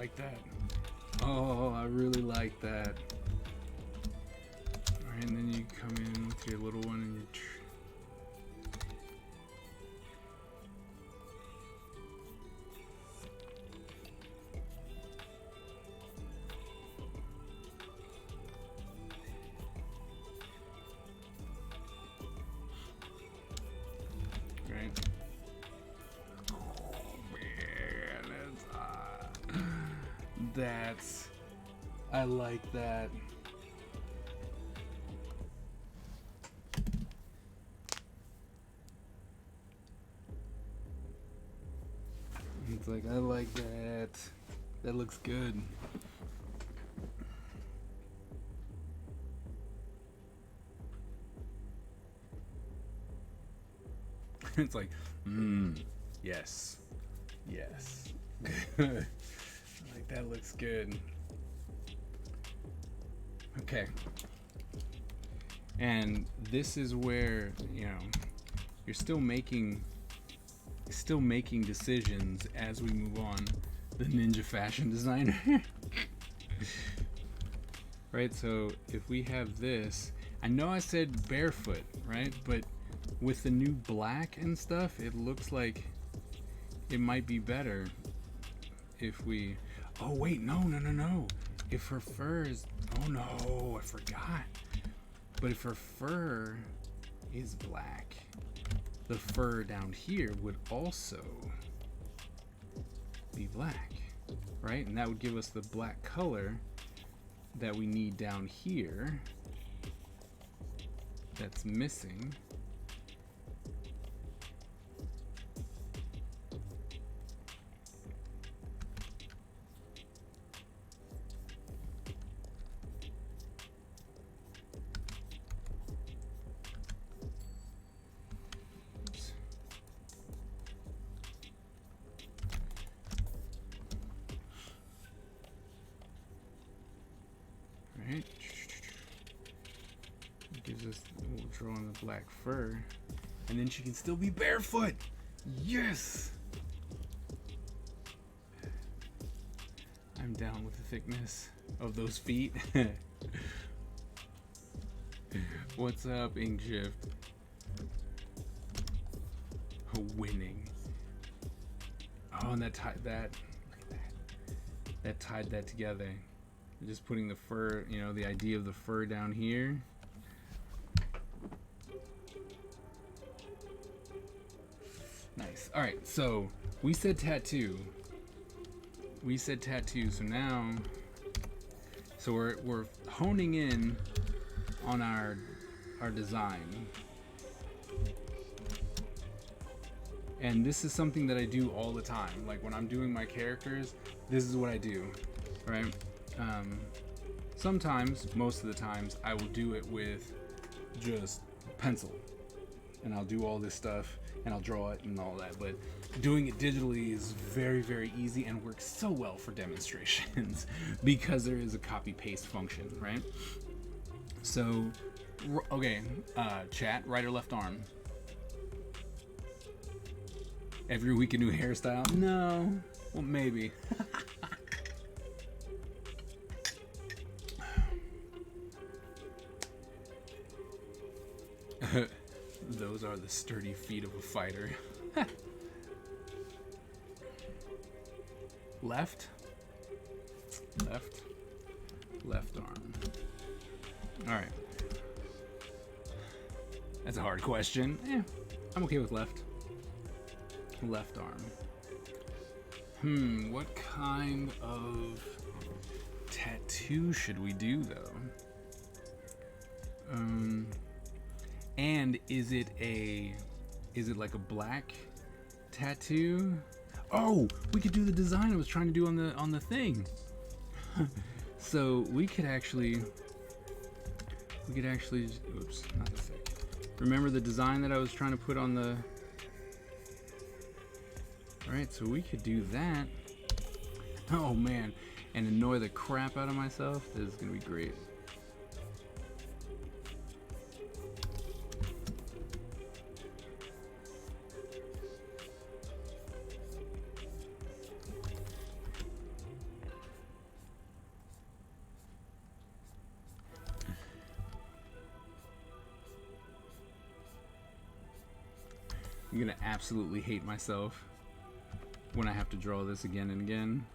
Speaker 1: like that. Oh, I really like that. Alright, and then you come in with your little one and your right. Oh man, that's I like that. It's like, I like that. That looks good. It's like, yes. Yes. Like, that looks good. Okay. And this is where, you know, you're still making decisions as we move on. The ninja fashion designer. Right, so if we have this, I know I said barefoot, right? But with the new black and stuff, it looks like it might be better if we, oh wait, no. If her fur is, oh no, I forgot. But if her fur is black, the fur down here would also be black, right? And that would give us the black color that we need down here that's missing. Right, it gives us, we'll draw on the black fur, and then she can still be barefoot. Yes, I'm down with the thickness of those feet. What's up, Inkshift? Winning. Oh, and that tied that. Look at that. That tied that together. Just putting the fur, you know, the idea of the fur down here. Nice. All right, so we said tattoo. So now, so we're honing in on our design. And this is something that I do all the time. Like when I'm doing my characters, this is what I do, right? Sometimes, most of the times, I will do it with just pencil, and I'll do all this stuff, and I'll draw it and all that. But doing it digitally is very, very easy and works so well for demonstrations because there is a copy-paste function, right? So, okay, chat, right or left arm? Every week a new hairstyle? No, well maybe. Those are the sturdy feet of a fighter. Left arm. All right. That's a hard question. I'm okay with left arm. What kind of tattoo should we do though? And is it like a black tattoo? Oh, we could do the design I was trying to do on the thing. So we could actually, oops, not the thing. Remember the design that I was trying to put on the, all right, so we could do that. Oh man, and annoy the crap out of myself. This is gonna be great. I'm gonna absolutely hate myself when I have to draw this again and again.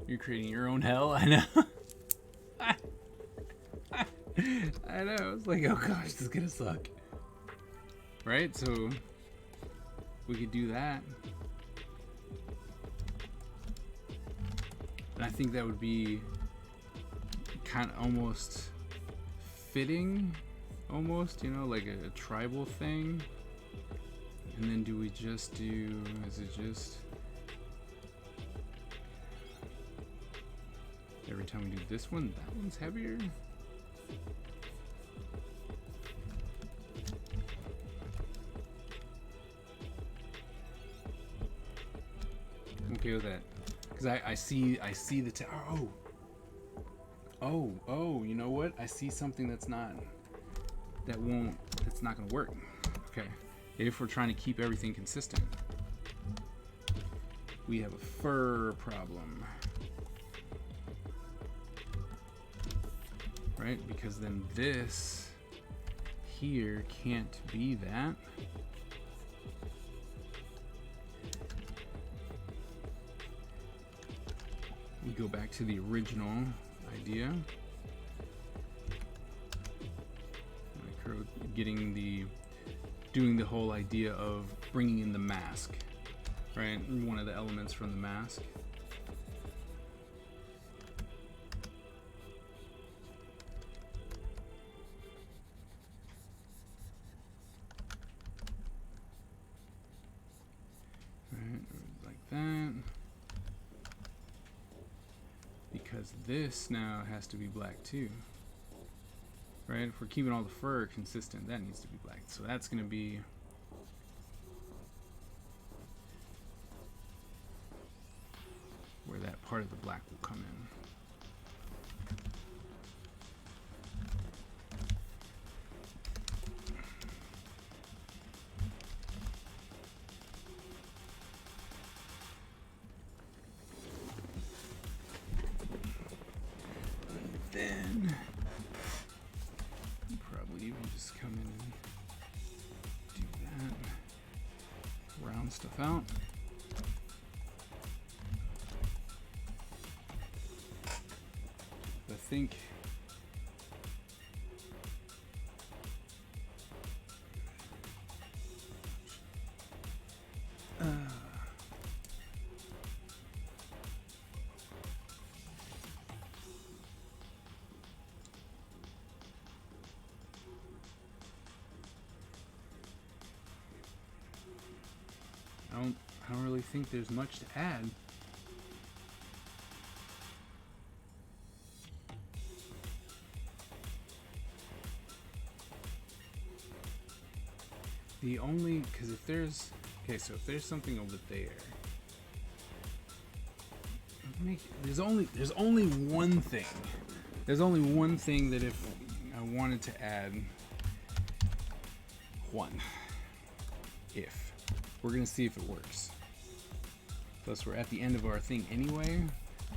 Speaker 1: You're creating your own hell. I know. I know. It's like, oh gosh, this is gonna suck. Right? So we could do that. And I think that would be kind of almost fitting, almost, you know, like a tribal thing. And then do we just do, is it just every time we do this one, that one's heavier? I'm okay with that. Because I see the oh, you know what? I see something that's not gonna work. Okay. If we're trying to keep everything consistent, we have a fur problem. Right? Because then this here can't be that. We go back to the original idea. Doing the whole idea of bringing in the mask, right? One of the elements from the mask. Right, like that. Because this now has to be black too. Right? If we're keeping all the fur consistent, that needs to be black. So that's going to be where that part of the black will come in. And then probably even just come in and do that. Round stuff out. I think I don't really think there's much to add. The only, because if there's, okay, so if there's something over there, there's only one thing. There's only one thing that if I wanted to add, if we're gonna see if it works. Plus, we're at the end of our thing anyway,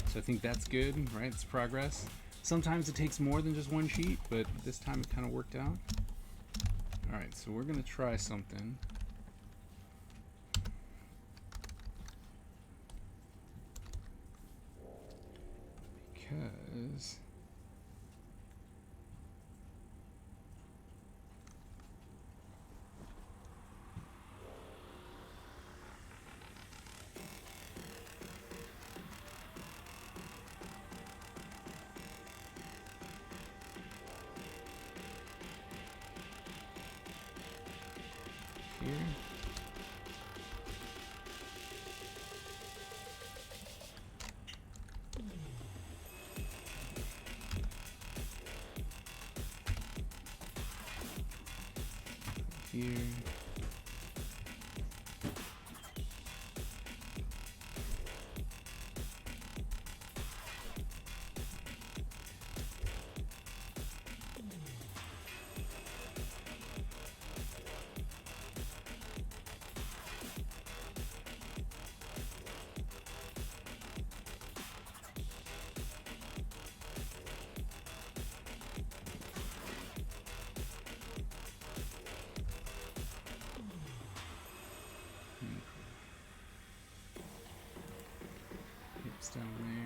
Speaker 1: so I think that's good, right? It's progress. Sometimes it takes more than just one sheet, but this time it kind of worked out. Alright, so we're going to try something. Because here. Here. Hips down there.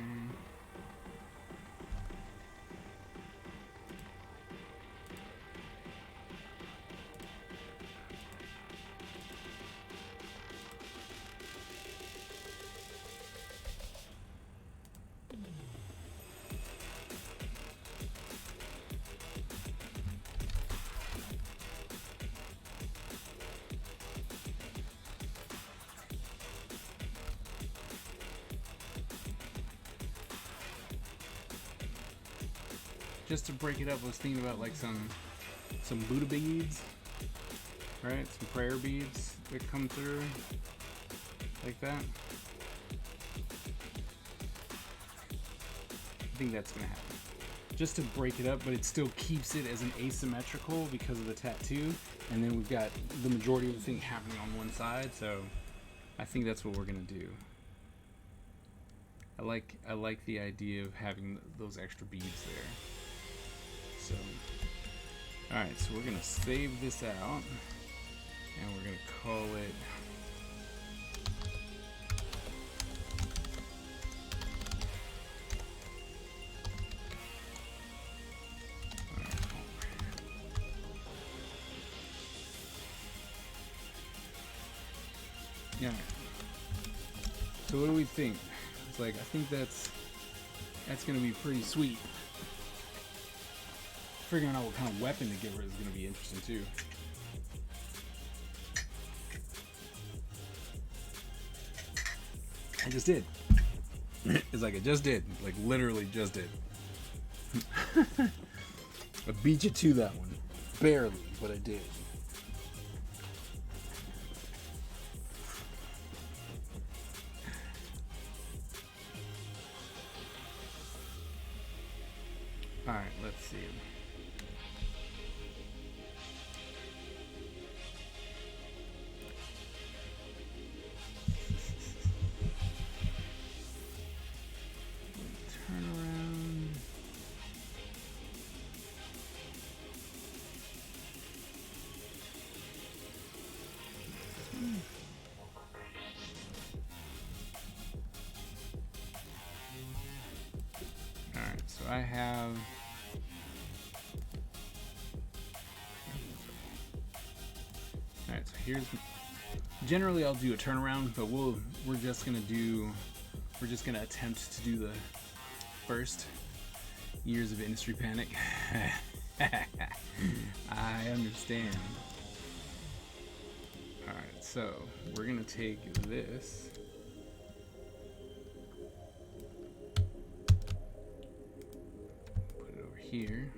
Speaker 1: Just to break it up, I was thinking about like some Buddha beads, right? Some prayer beads that come through like that. I think that's gonna happen. Just to break it up, but it still keeps it as an asymmetrical because of the tattoo. And then we've got the majority of the thing happening on one side, so I think that's what we're gonna do. I like the idea of having those extra beads there. So, alright, so we're going to save this out, and we're going to call it yeah. So what do we think? It's like, I think that's going to be pretty sweet. Figuring out what kind of weapon to give her is going to be interesting too. I just did. It's like I just did. Like literally just did. I beat you to that one. Barely, but I did. Alright, let's see. Turn around. Alright, so I have alright, so here's generally I'll do a turnaround, but we're just gonna attempt to do the first years of industry panic. I understand. Alright, so we're gonna take this. Put it over here.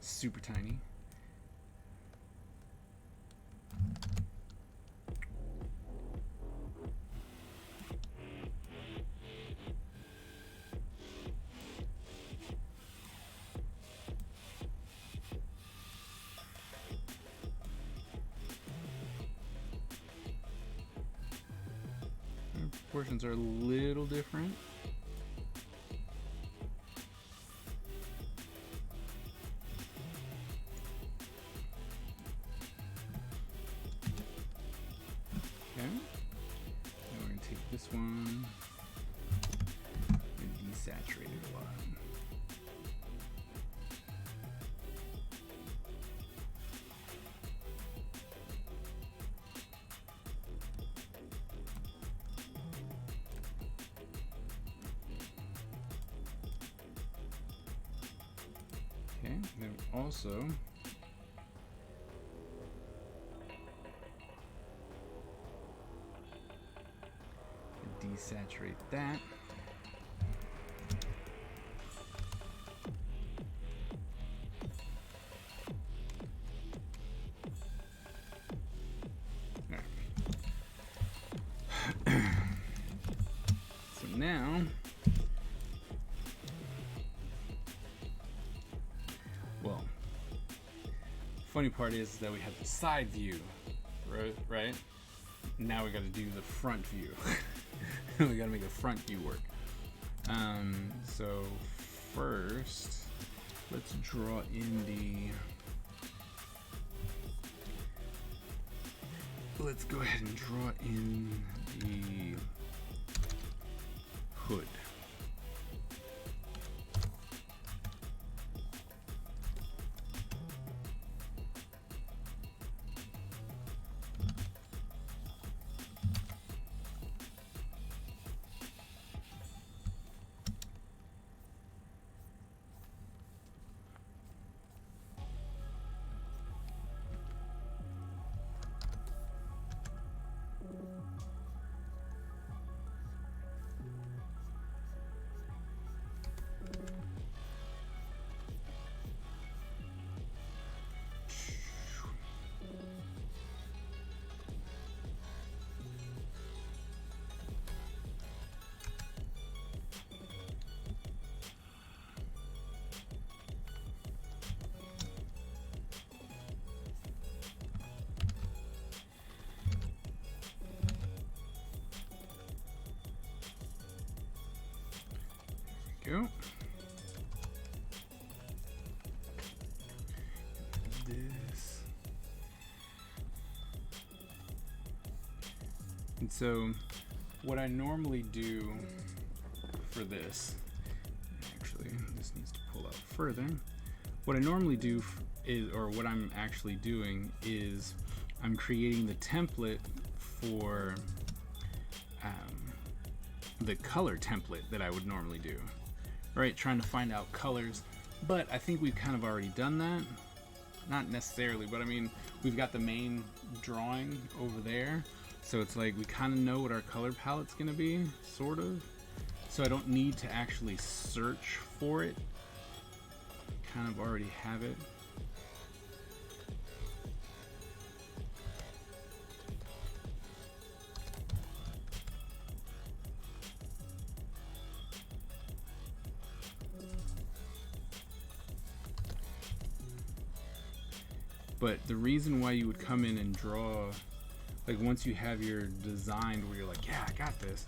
Speaker 1: Super tiny. Proportions are a little different. Okay. Now we're going to take this one and desaturate it a lot. Okay, then also desaturate that. All right. So now funny part is that we have the side view, right? Now we got to do the front view. We got to make the front view work. So first, let's draw in let's go ahead and draw in the hood. Go. This. And so what I normally do for this, actually this needs to pull out further. What I normally do is, or what I'm actually doing is, I'm creating the template for the color template that I would normally do. Right, trying to find out colors, but I think we've kind of already done that. Not necessarily, but I mean, we've got the main drawing over there, so it's like we kind of know what our color palette's gonna be, sort of. So I don't need to actually search for it. Kind of already have it. But the reason why you would come in and draw, like once you have your designed where you're like, yeah, I got this,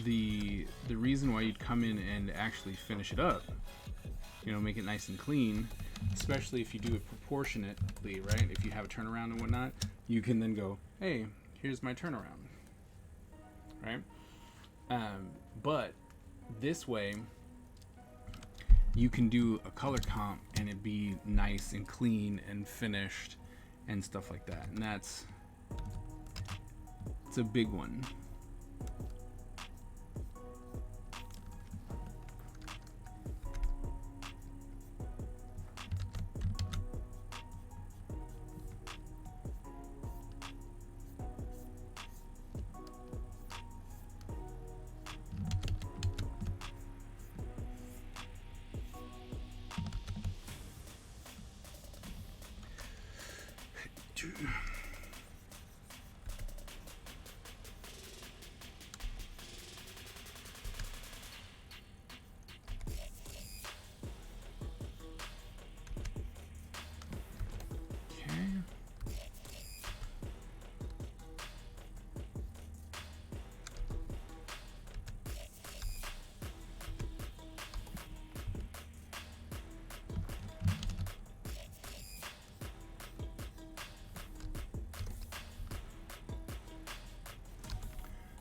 Speaker 1: the reason why you'd come in and actually finish it up, you know, make it nice and clean, especially if you do it proportionately, right? If you have a turnaround and whatnot, you can then go, hey, here's my turnaround, right? But this way, you can do a color comp and it be nice and clean and finished and stuff like that. And it's a big one.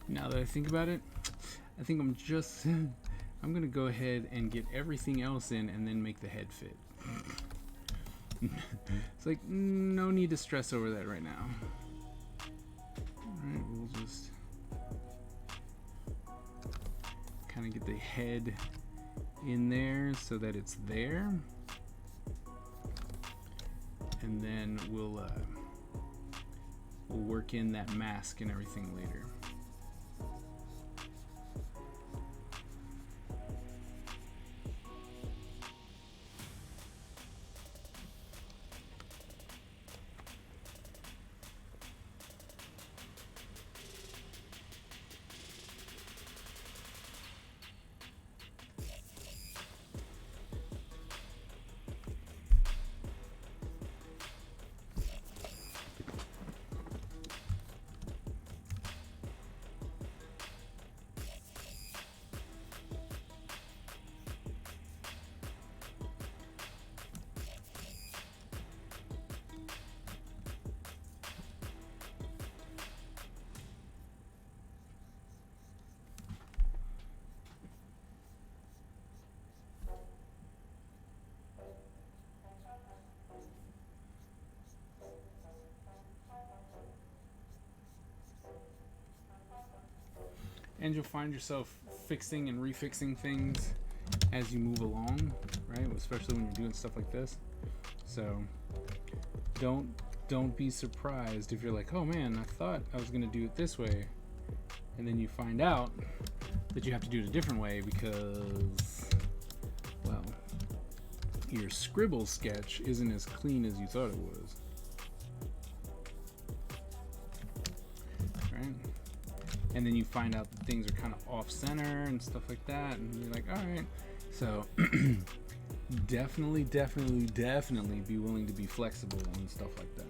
Speaker 1: Now that I think about it, I think I'm gonna go ahead and get everything else in and then make the head fit. It's like, no need to stress over that right now. Alright, we'll just kind of get the head in there so that it's there. And then we'll work in that mask and everything later. and you'll find yourself fixing and refixing things as you move along, right? Especially when you're doing stuff like this. So don't be surprised if you're like, oh man, I thought I was gonna do it this way, and then you find out that you have to do it a different way because, well, your scribble sketch isn't as clean as you thought it was. Right? And then you find out that things are kind of off center and stuff like that, and you're like, all right. So definitely be willing to be flexible and stuff like that.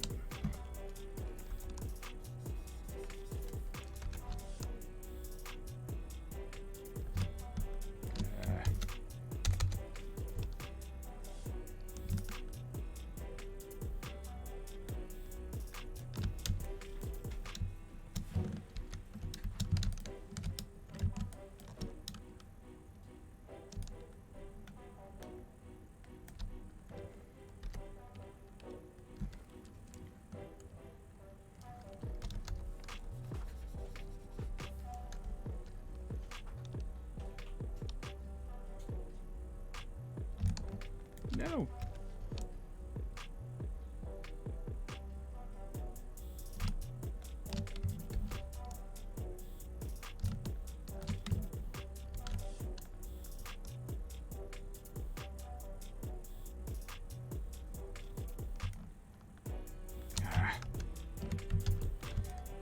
Speaker 1: No.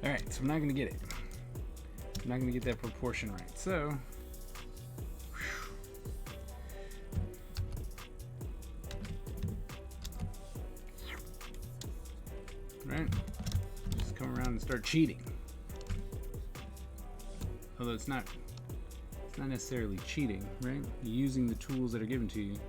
Speaker 1: All right, so I'm not going to get it. I'm not going to get that proportion right. So right, just come around and start cheating. Although it's not necessarily cheating, right? You're using the tools that are given to you.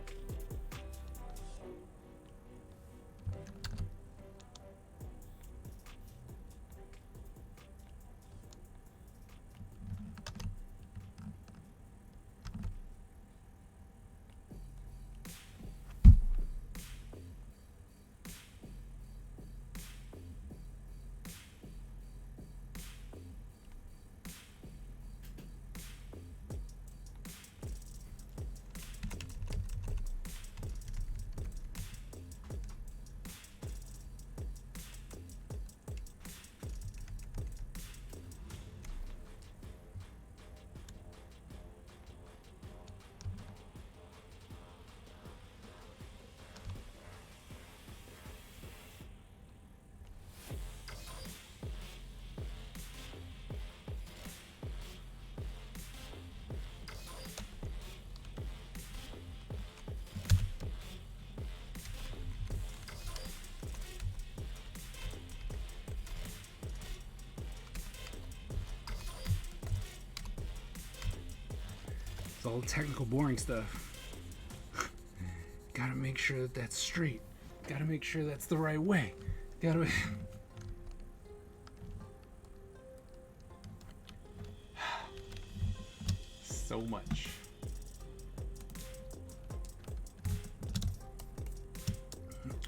Speaker 1: It's all technical, boring stuff. Gotta make sure that that's straight. Gotta make sure that's the right way. Gotta. So much.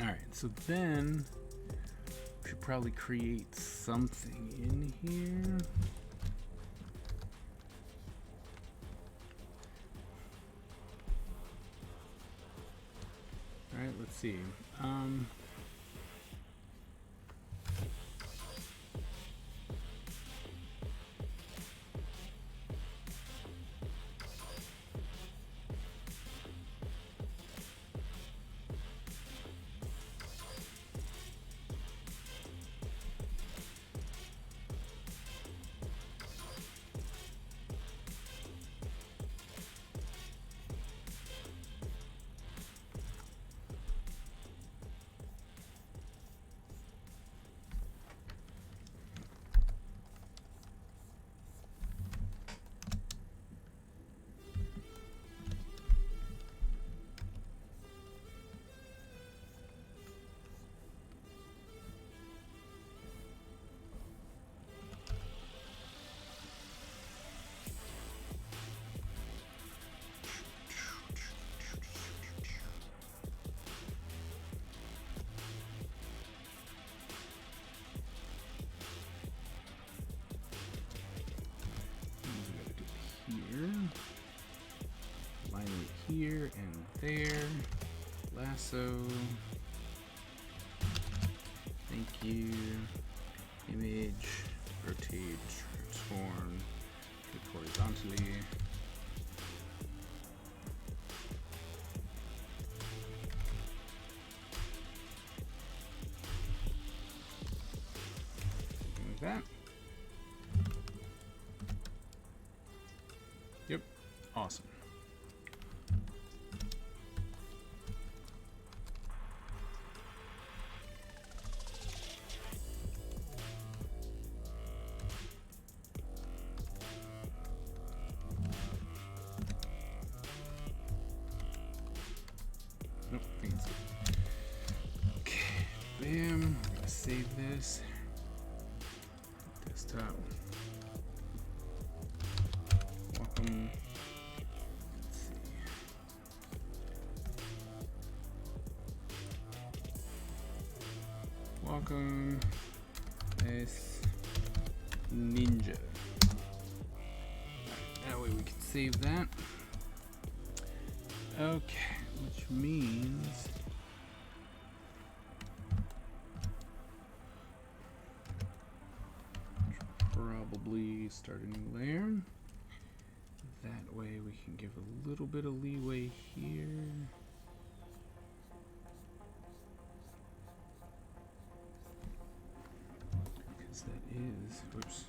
Speaker 1: All right, so then we should probably create something in here. All right, let's see. here and there. Lasso. Thank you. Image. Rotate. Transform. Click horizontally. Like that. Yep. Awesome. Nope, I think it's good. Okay, bam. I'm gonna save this. Desktop. Welcome. Let's see. Welcome. S Ninja. That way we can save that. Okay, which means probably start a new layer. That way we can give a little bit of leeway here. Because that is, whoops.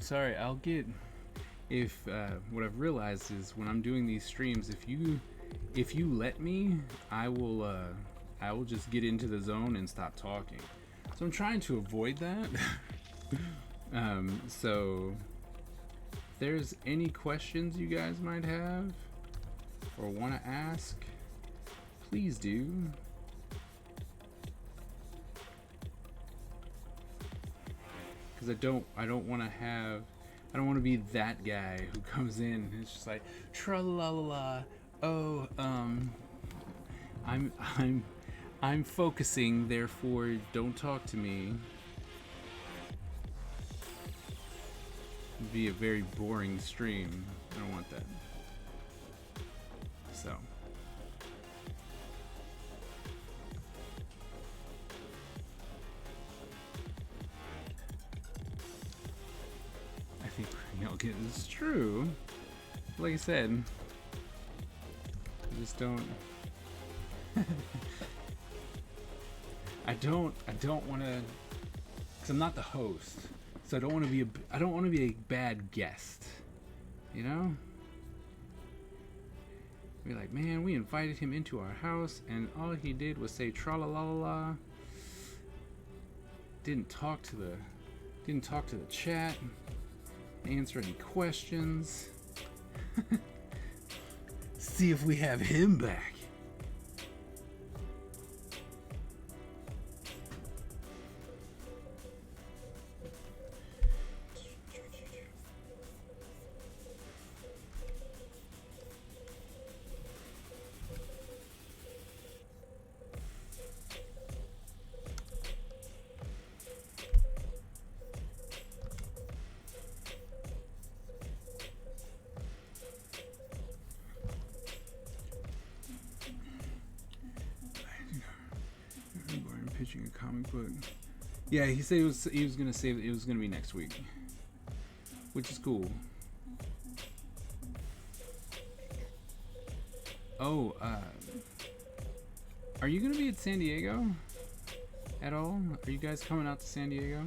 Speaker 1: Sorry, I'll get, if, what I've realized is when I'm doing these streams, if you let me, I will just get into the zone and stop talking. So I'm trying to avoid that. So if there's any questions you guys might have or want to ask, please do. Because I don't want to be that guy who comes in and it's just like tra la la la. Oh, I'm focusing, therefore don't talk to me. It'd be a very boring stream. I don't want that. So. Okay, it's true. Like I said, I just don't. I don't want to, because I'm not the host, so I don't want to be a bad guest, you know. Be like, man, we invited him into our house, and all he did was say tra la la la la. Didn't talk to the chat. Answer any questions. See if we have him back. Pitching a comic book. Yeah, he said he was gonna save it. It was gonna be next week, which is cool. Oh, are you gonna be at San Diego at all? Are you guys coming out to San Diego?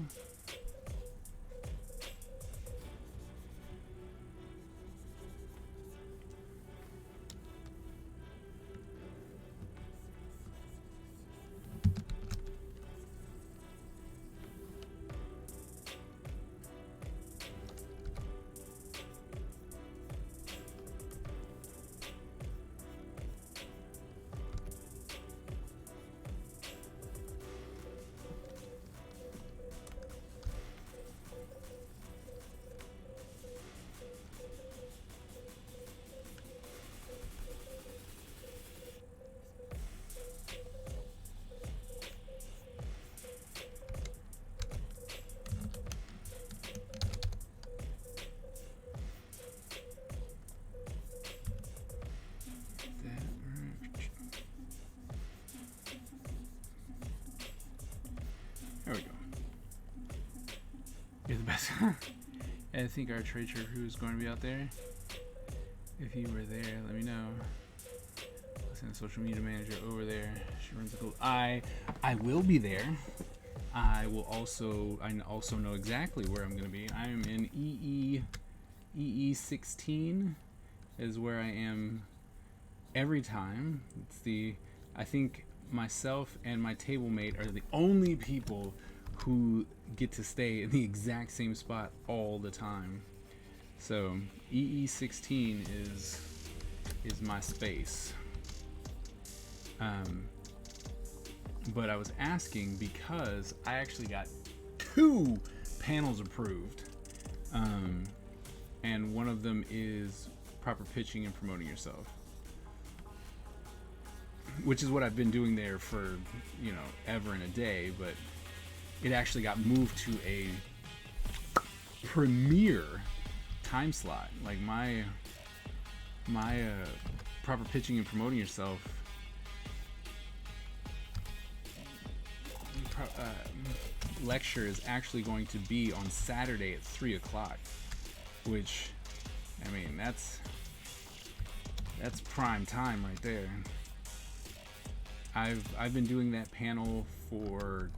Speaker 1: There we go. You're the best. I think our trader who's going to be out there. If you were there, let me know. I'll send a social media manager over there. She runs a cool. I will be there. I also know exactly where I'm going to be. I am in EE16 is where I am every time. I think myself and my table mate are the only people who get to stay in the exact same spot all the time. So EE16 is my space. But I was asking because I actually got 2 panels approved, and one of them is proper pitching and promoting yourself, which is what I've been doing there for ever and a day. But it actually got moved to a premiere time slot. Like my proper pitching and promoting yourself lecture is actually going to be on Saturday at 3 o'clock, which, I mean, that's prime time right there. I've been doing that panel for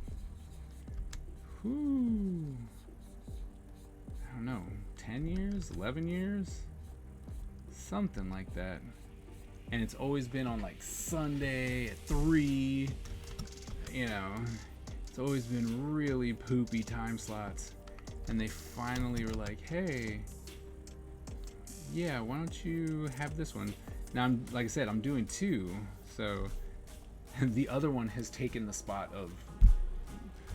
Speaker 1: I don't know, 10 years, 11 years, something like that. And it's always been on like Sunday at 3, it's always been really poopy time slots. And they finally were like, hey, yeah, why don't you have this one? Now, like I said, I'm doing 2, so the other one has taken the spot of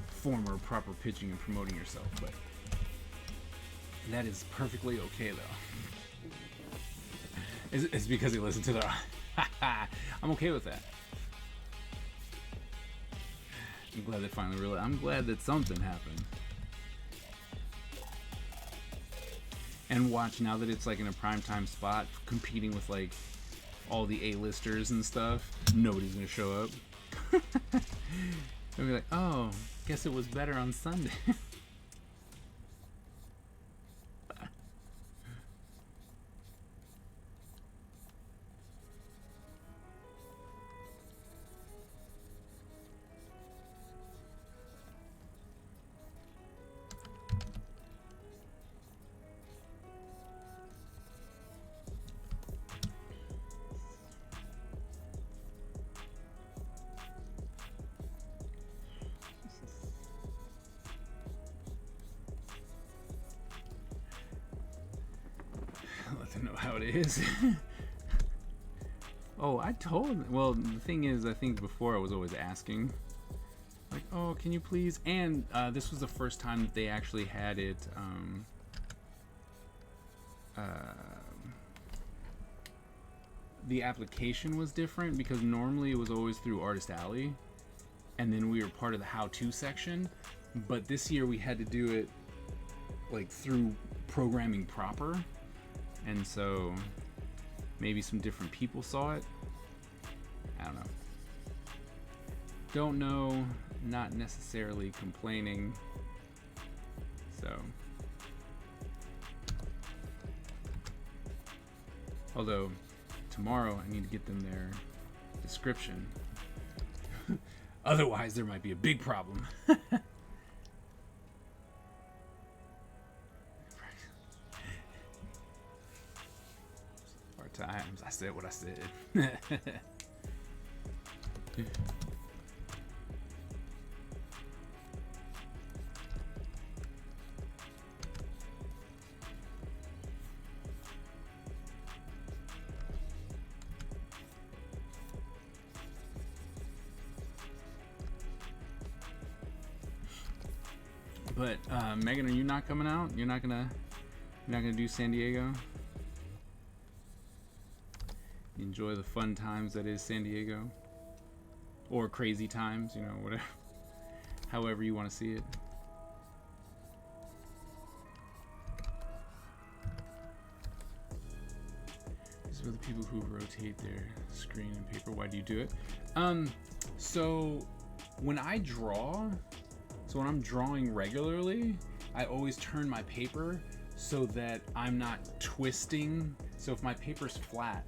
Speaker 1: former proper pitching and promoting yourself, but that is perfectly okay though. It's because he listened to the I'm okay with that. I'm glad they finally realized. I'm glad that something happened. And watch, now that it's like in a primetime spot competing with like all the A-listers and stuff, nobody's gonna show up. They'll be like, oh, guess it was better on Sunday. Let them know how it is. Oh, well, the thing is, I think before I was always asking, like, oh, can you please? And this was the first time that they actually had it. The application was different because normally it was always through Artist Alley, and then we were part of the how-to section. But this year we had to do it like through programming proper, and so maybe some different people saw it. I don't know. Don't know, not necessarily complaining. So, although tomorrow I need to get them their description. Otherwise there might be a big problem. Hard times. I said what I said. But Megan, are you not coming out? You're not gonna do San Diego? Enjoy the fun times that is San Diego, or crazy times, whatever, however you want to see it. These are the people who rotate their screen and paper. Why do you do it? So when I draw, So when I'm drawing regularly, I always turn my paper so that I'm not twisting. So if my paper's flat,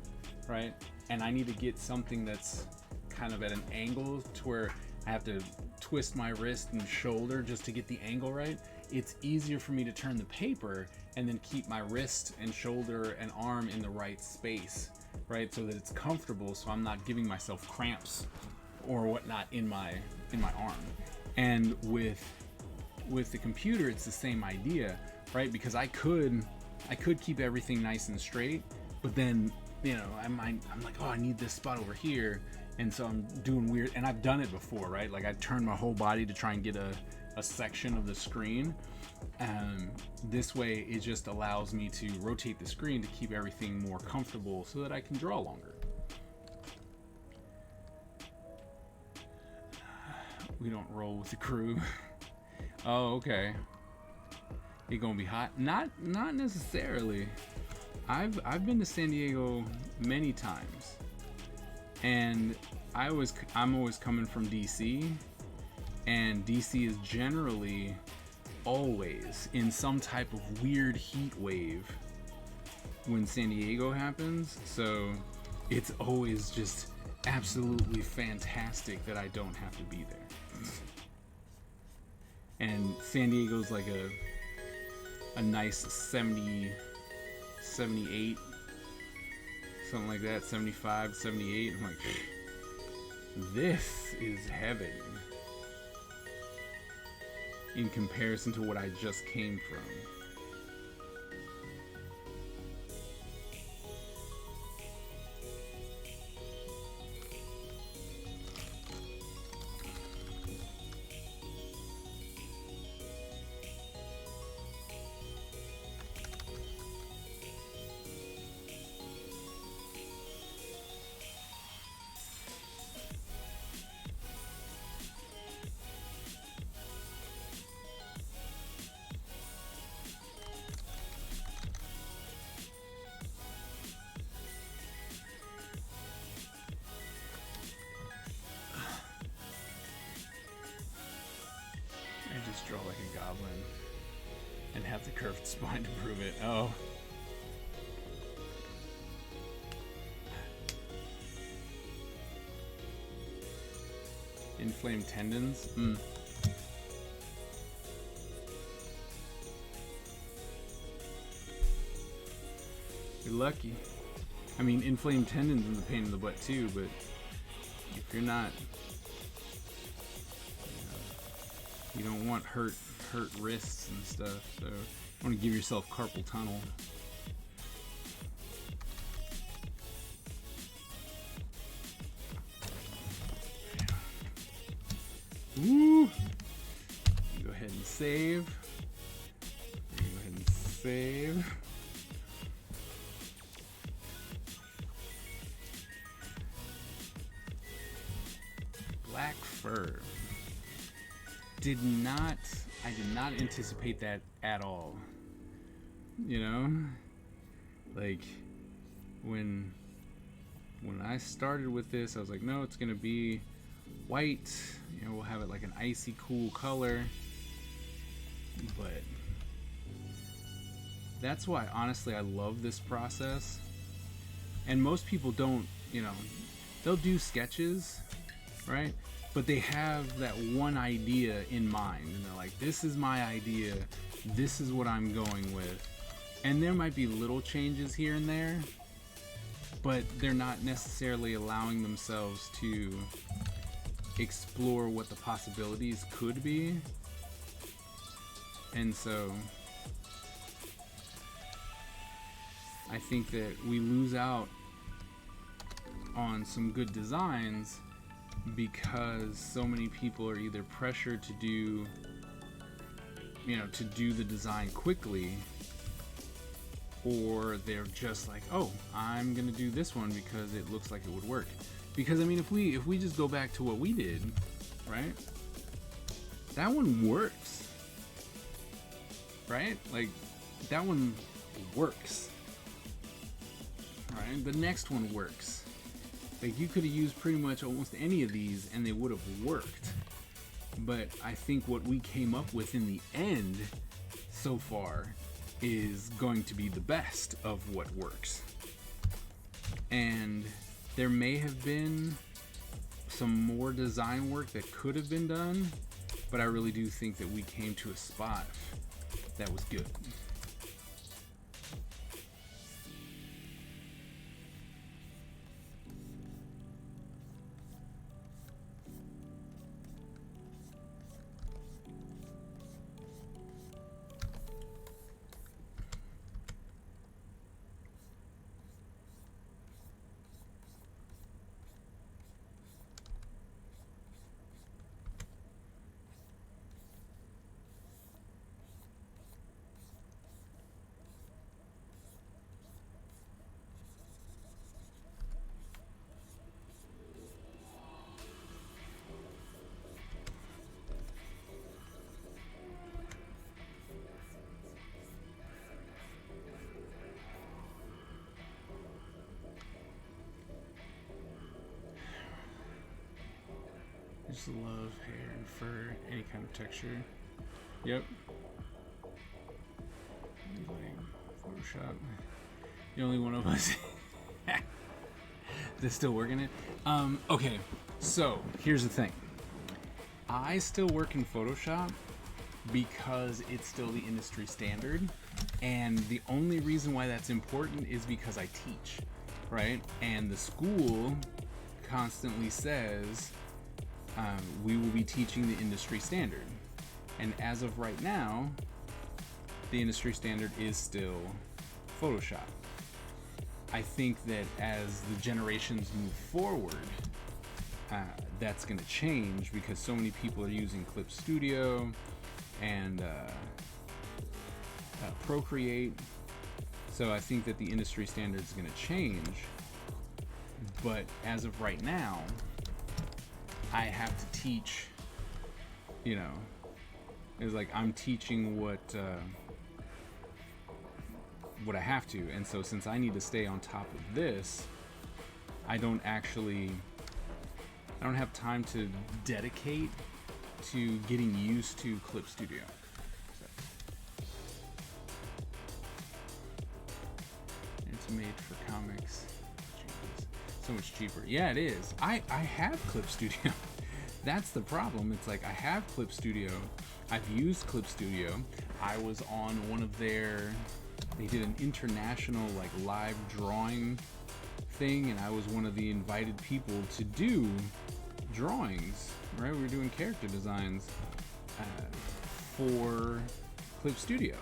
Speaker 1: right, and I need to get something that's kind of at an angle to where I have to twist my wrist and shoulder just to get the angle right, it's easier for me to turn the paper and then keep my wrist and shoulder and arm in the right space, right, so that it's comfortable, so I'm not giving myself cramps or whatnot in my arm. And with the computer, it's the same idea, right? Because I could keep everything nice and straight, but then, you know, I'm like, oh, I need this spot over here, and so I'm doing weird. And I've done it before, right? Like I turn my whole body to try and get a section of the screen. This way, it just allows me to rotate the screen to keep everything more comfortable, so that I can draw longer. We don't roll with the crew. Oh, okay. It gonna be hot? Not necessarily. I've been to San Diego many times, and I'm always coming from DC, and DC is generally always in some type of weird heat wave when San Diego happens. So it's always just absolutely fantastic that I don't have to be there. And San Diego's like a nice 70, 78, something like that, 75, 78. I'm like, this is heaven in comparison to what I just came from. Draw like a goblin and have the curved spine to prove it. Oh. Inflamed tendons? You're lucky. I mean, inflamed tendons is a pain in the butt too, but if you're not, you don't want hurt wrists and stuff, so you want to give yourself carpal tunnel. Woo! Go ahead and save. Go ahead and save. Black fur. I did not anticipate that at all. You know, like when I started with this, I was like, no, it's gonna be white. You know, we'll have it like an icy cool color. But that's why, honestly, I love this process. And most people don't, you know, they'll do sketches, right? But they have that one idea in mind, and they're like, this is my idea, this is what I'm going with. And there might be little changes here and there, but they're not necessarily allowing themselves to explore what the possibilities could be. And so I think that we lose out on some good designs because so many people are either pressured to do, you know, to do the design quickly, or they're just like, oh, I'm gonna do this one because it looks like it would work. Because I mean, if we just go back to what we did, right? That one works, right? Like that one works, right? The next one works. Like you could have used pretty much almost any of these and they would have worked. But I think what we came up with in the end so far is going to be the best of what works. And there may have been some more design work that could have been done, but I really do think that we came to a spot that was good. I just love hair and fur, any kind of texture. Yep. Like Photoshop. The only one of us that's still working it. Okay, so here's the thing. I still work in Photoshop because it's still the industry standard, and the only reason why that's important is because I teach, right? And the school constantly says we will be teaching the industry standard, and as of right now, the industry standard is still Photoshop. I think that as the generations move forward, that's going to change because so many people are using Clip Studio and Procreate. So I think that the industry standard is going to change. But as of right now, I have to teach, you know, it's like I'm teaching what I have to. And so since I need to stay on top of this, I don't have time to dedicate to getting used to Clip Studio. It's made for comics. So much cheaper. Yeah, it is. I have Clip Studio. That's the problem. It's like I have Clip Studio. I've used Clip Studio. I was on one of they did an international like live drawing thing, and I was one of the invited people to do drawings, right? We were doing character designs for Clip Studio,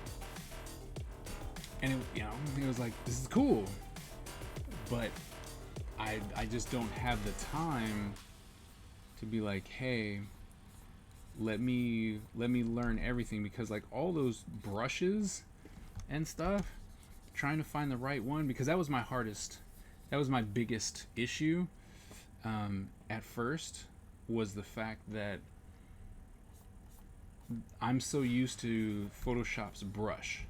Speaker 1: and it was like, this is cool, but I just don't have the time to be like, hey, let me learn everything, because like all those brushes and stuff, trying to find the right one, because that was my biggest issue at first, was the fact that I'm so used to Photoshop's brush,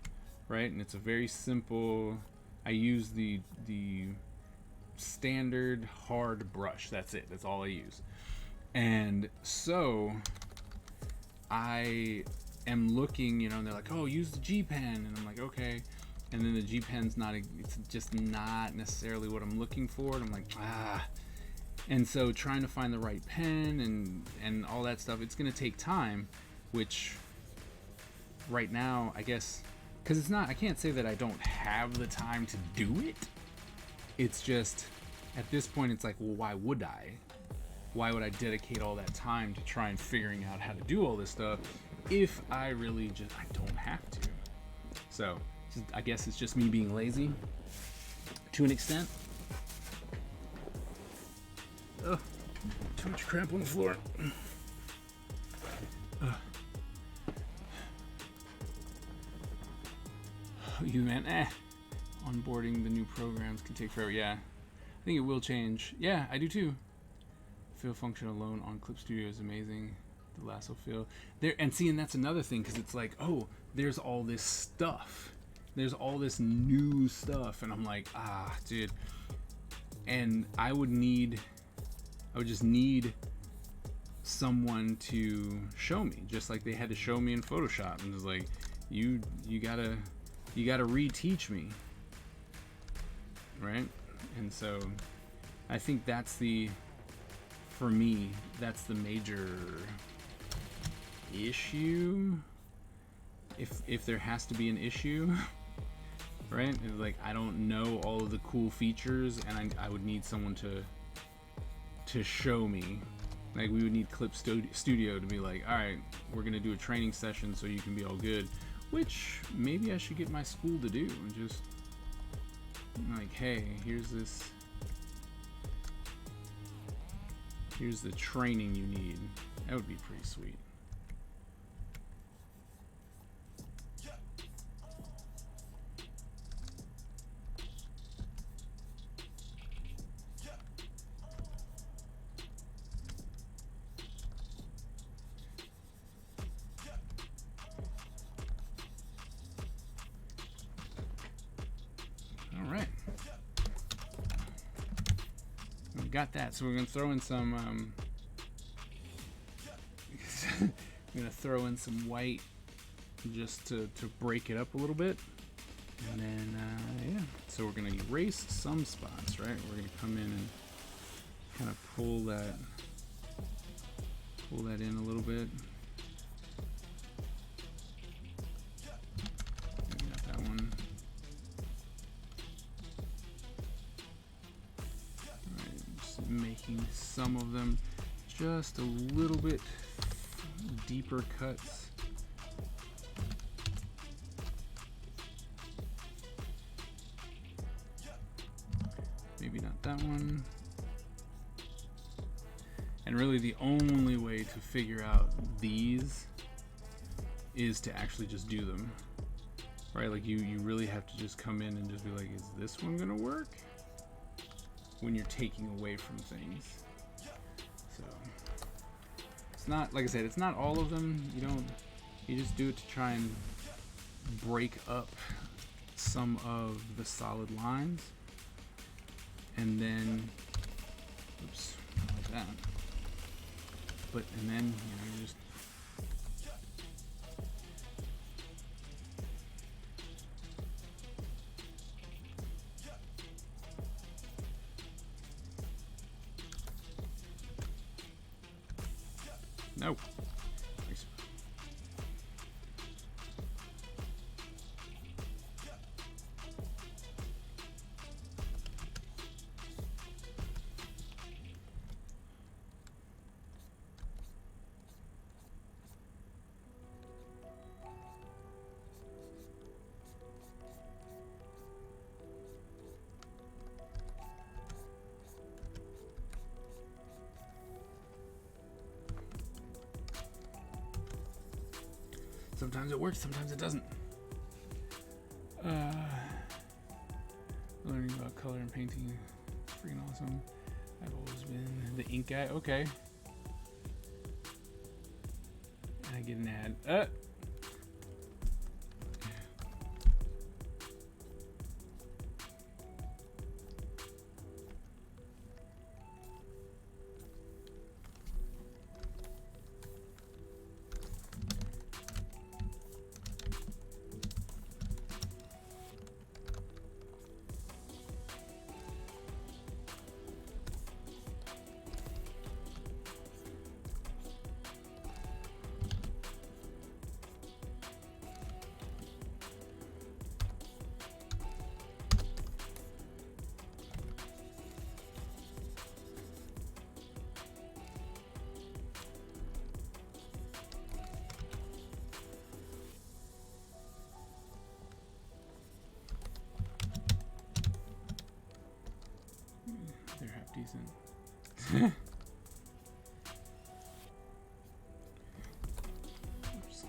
Speaker 1: right? And it's a very simple, I use the standard hard brush. That's it. That's all I use. And so I am looking, and they're like, oh, use the G Pen, and I'm like, okay. And then the G Pen's it's just not necessarily what I'm looking for, and I'm like, And so trying to find the right pen and all that stuff, it's gonna take time, which right now, I guess, because I can't say that I don't have the time to do it. It's just, at this point, it's like, well, why would I? Why would I dedicate all that time to try and figuring out how to do all this stuff if I really I don't have to? So, I guess it's just me being lazy to an extent. Ugh, too much crap on the floor. You man, onboarding the new programs can take forever. Yeah, I think it will change. Yeah, I do too. Fill function alone on Clip Studio is amazing. The lasso fill there, and that's another thing, because it's like, oh, there's all this stuff. There's all this new stuff, and I'm like, dude. And I would just need someone to show me, just like they had to show me in Photoshop, and it's like, you gotta reteach me, right? And so I think for me, that's the major issue, if there has to be an issue. Right? It's like, I don't know all of the cool features, and I would need someone to show me. Like, we would need Clip Studio to be like, alright, we're gonna do a training session so you can be all good, which maybe I should get my school to do, and just like, hey, here's the training you need. That would be pretty sweet. Alright. We got that, so we're gonna throw in some I'm gonna throw in some white just to break it up a little bit, and then yeah, so we're gonna erase some spots, right? We're gonna come in and kind of pull that in a little bit. Maybe not that one. Alright, just making some of them just a little bit deeper cuts. Maybe not that one. And really the only way to figure out these is to actually just do them. Right? Like you really have to just come in and just be like, is this one gonna work? When you're taking away from things. So it's not, like I said, it's not all of them. You just do it to try and break up some of the solid lines. And then, oops, like that. And then, you just no. Nice. Sometimes it works, sometimes it doesn't. Learning about color and painting, freaking awesome. I've always been the ink guy. Okay. And I get an ad. They're half decent. Oops.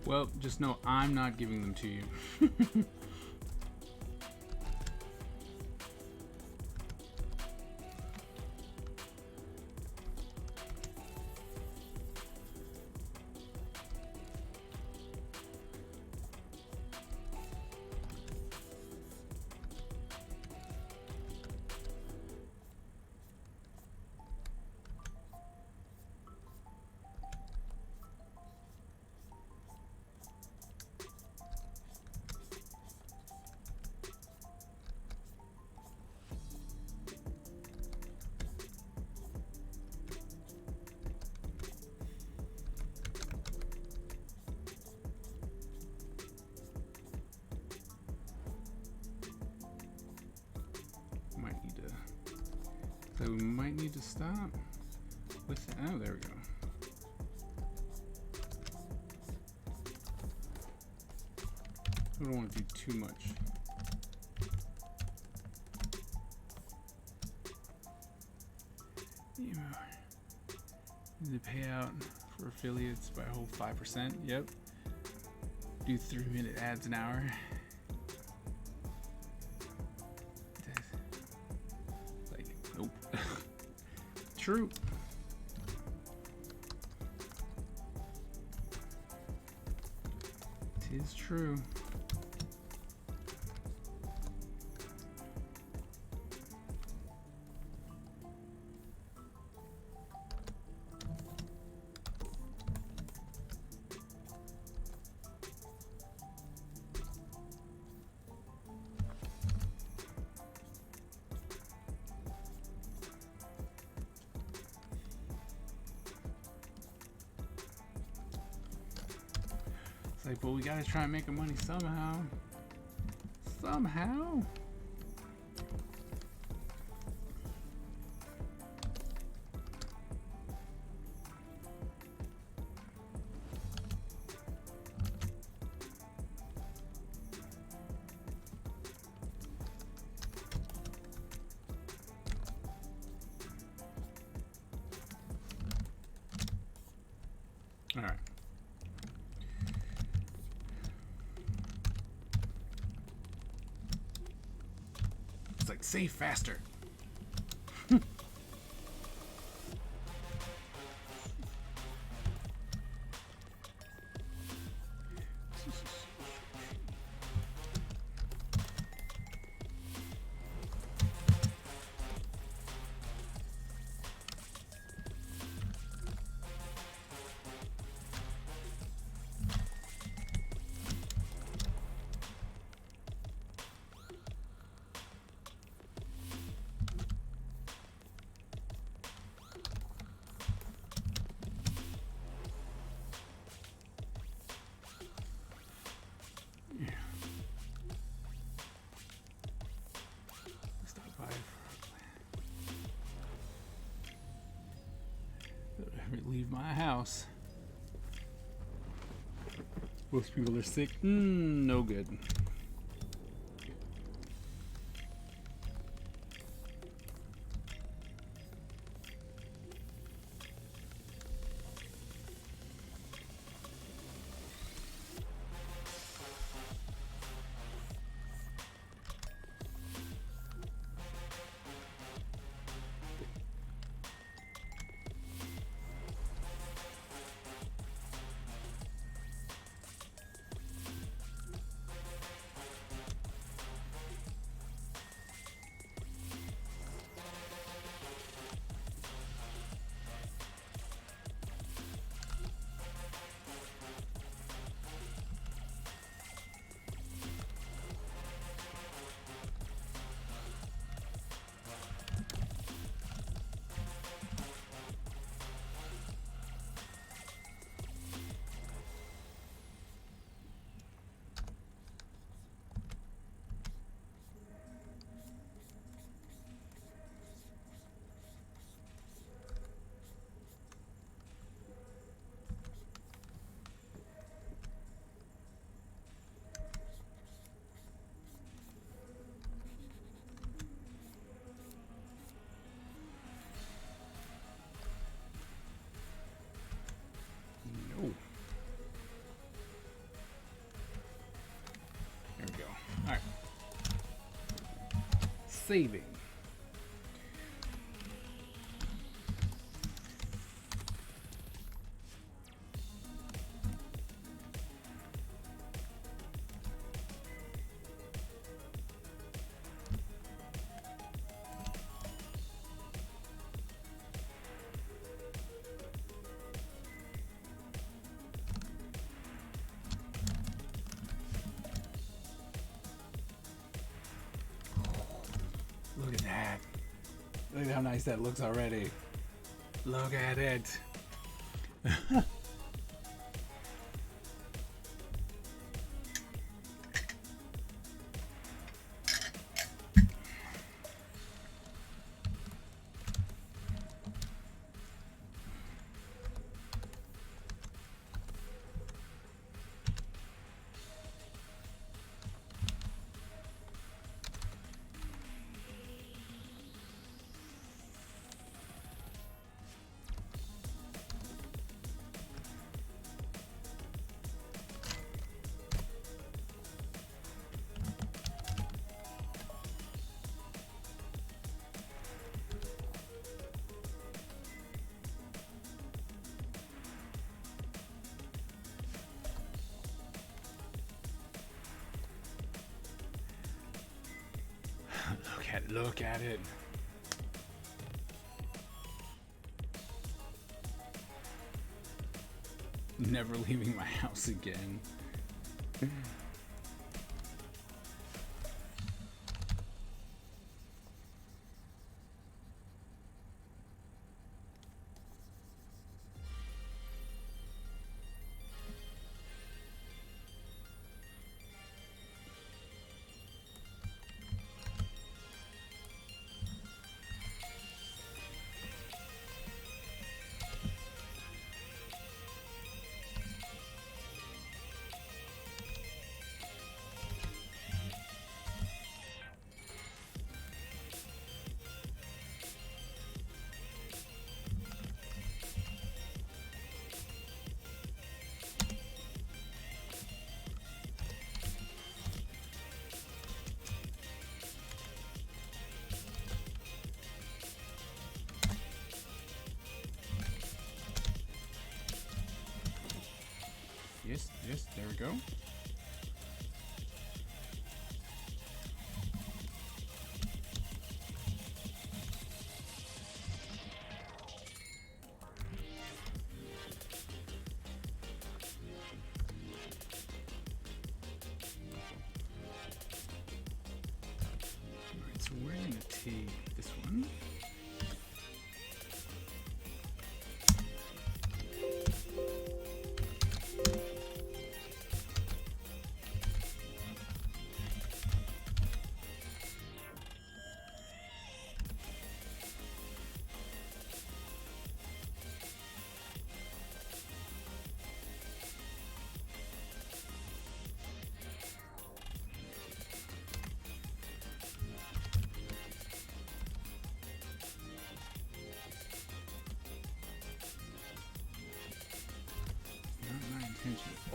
Speaker 1: Well, just know I'm not giving them to you. So we might need to stop with that. Oh, there we go. We don't want to do too much. The payout for affiliates by a whole 5%. Yep. Do 3-minute ads an hour. Like, nope. True. Tis true. It's like, but we gotta try and make money somehow. Somehow. All right. It's like, save faster. Leave my house. Most people are sick. No good. Saving. Look at that. Look at how nice that looks already. Look at it. at it. Look at it. Never leaving my house again. Yes, there we go. Alright, so we're gonna take this one.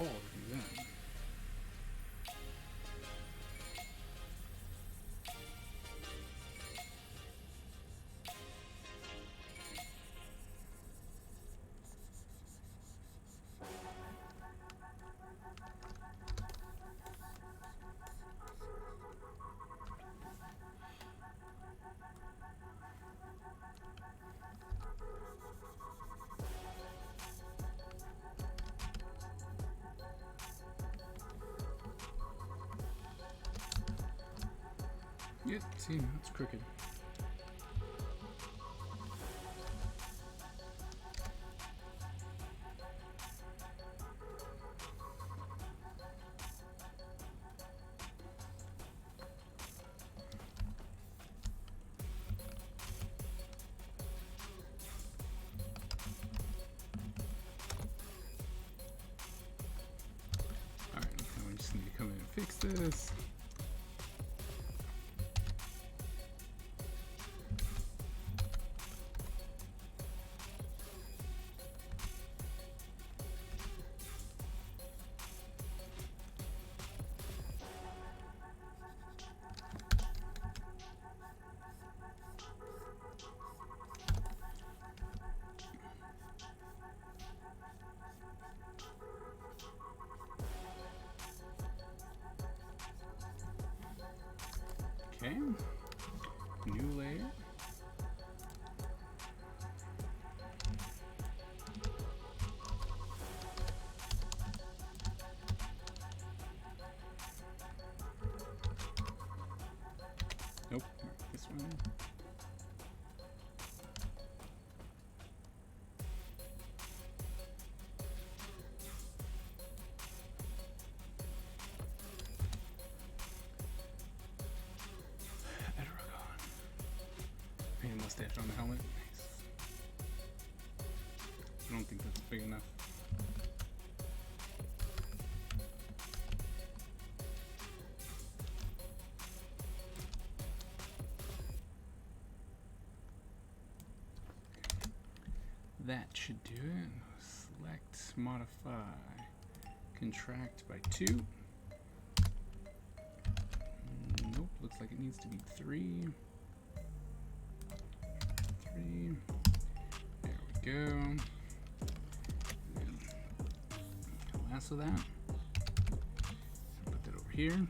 Speaker 1: Oh, do that. Yep, see, now it's crooked. Alright, now we just need to come in and fix this. Okay, new layer. Nope, this one. Mustache on the helmet. Nice. I don't think that's big enough. That should do it. Select, modify, contract by 2. Nope, looks like it needs to be 3. There we go. Lasso that. Put that over here.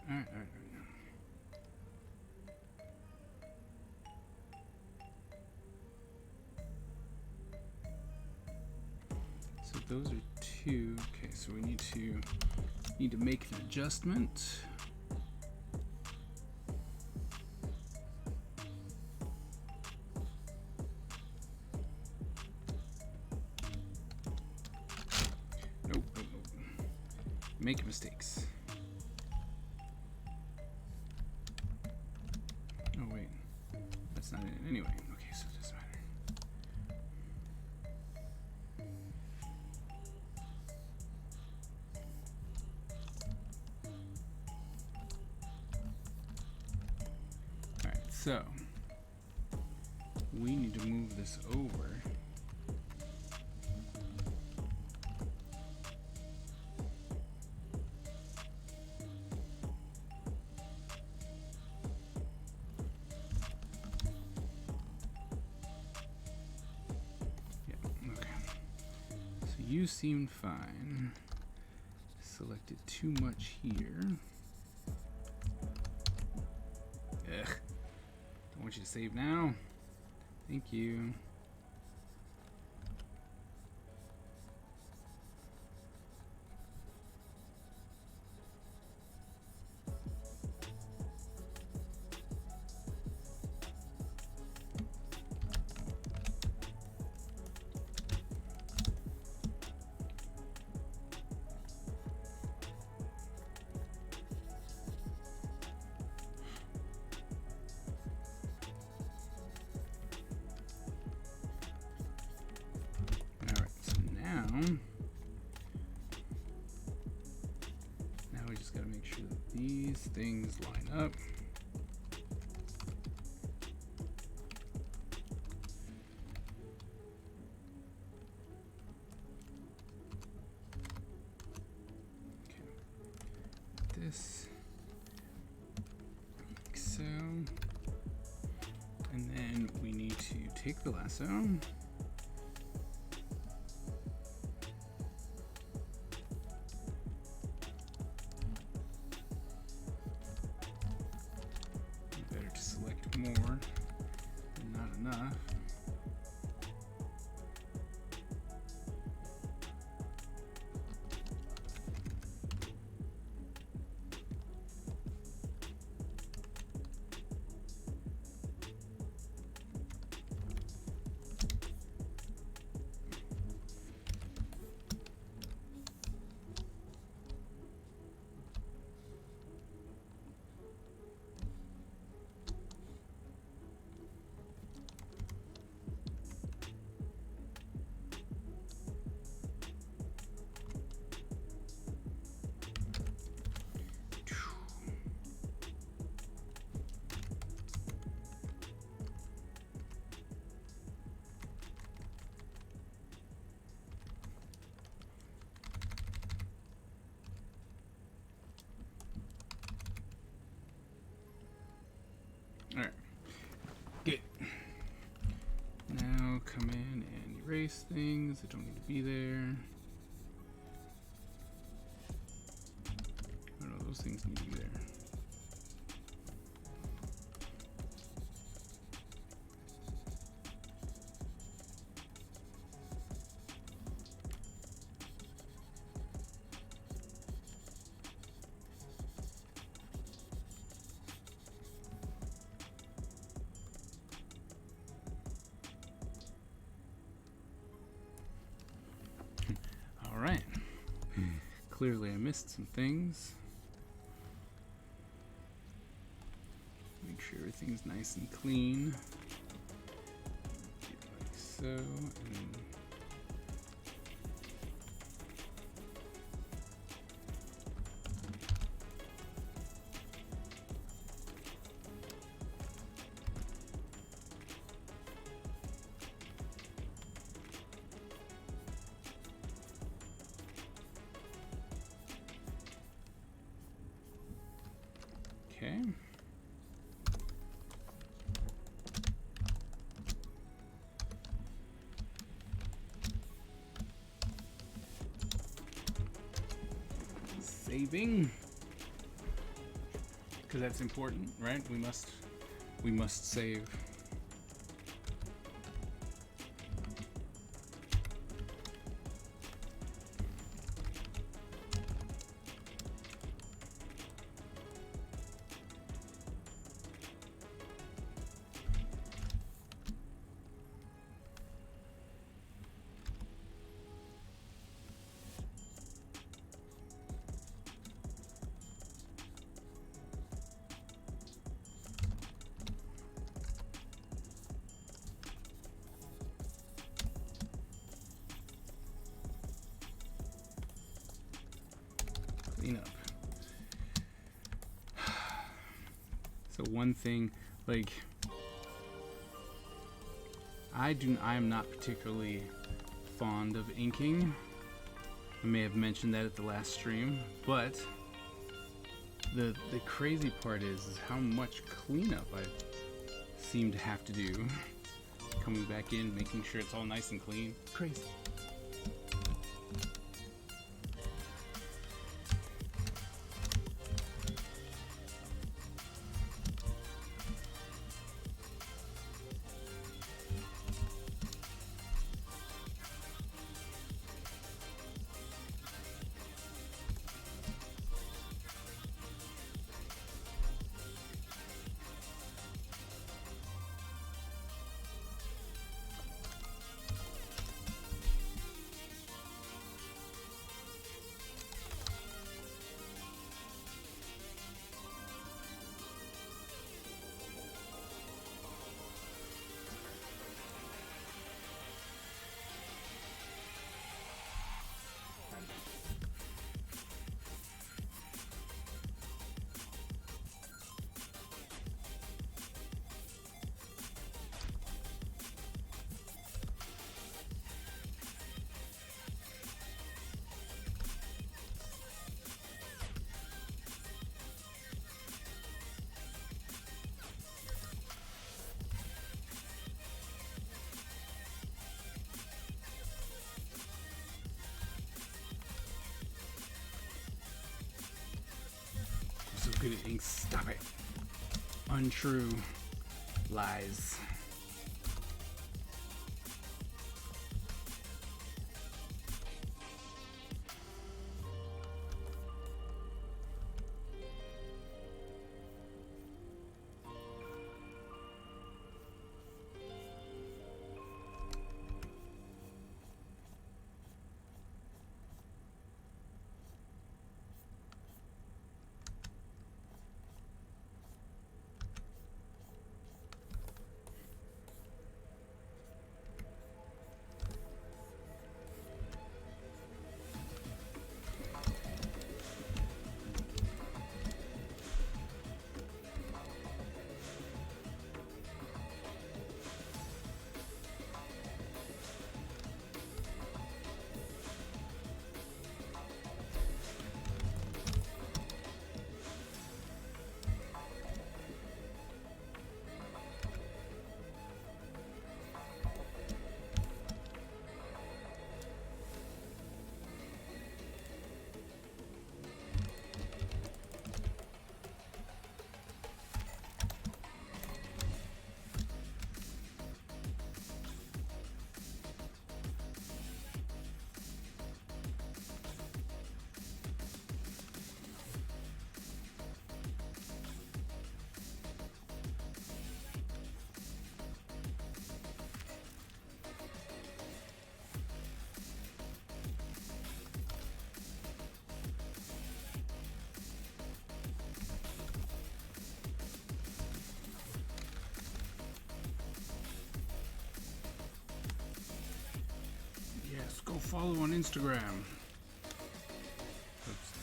Speaker 1: Alright. So those are two. Okay, so we need to make an adjustment. Nope. Make mistakes. Oh wait, that's not it anyway. Okay, so it doesn't matter. Alright, so we need to move this over. You seemed fine. Selected too much here. Ugh. Don't want you to save now. Thank you. Now we just gotta make sure that these things line up. Okay. This, like so. And then we need to take the lasso. More, not enough. Alright, good. Now come in and erase things that don't need to be there. Oh no, those things need to be there. All right. Clearly I missed some things. Make sure everything's nice and clean. Like so. And okay. Saving. because that's important, right? We must save. Clean up. So one thing, like, I am not particularly fond of inking. I may have mentioned that at the last stream, but the crazy part is how much cleanup I seem to have to do. Coming back in, making sure it's all nice and clean. Crazy. So good at ink. Stop it. Untrue lies. Go follow on Instagram. Oops.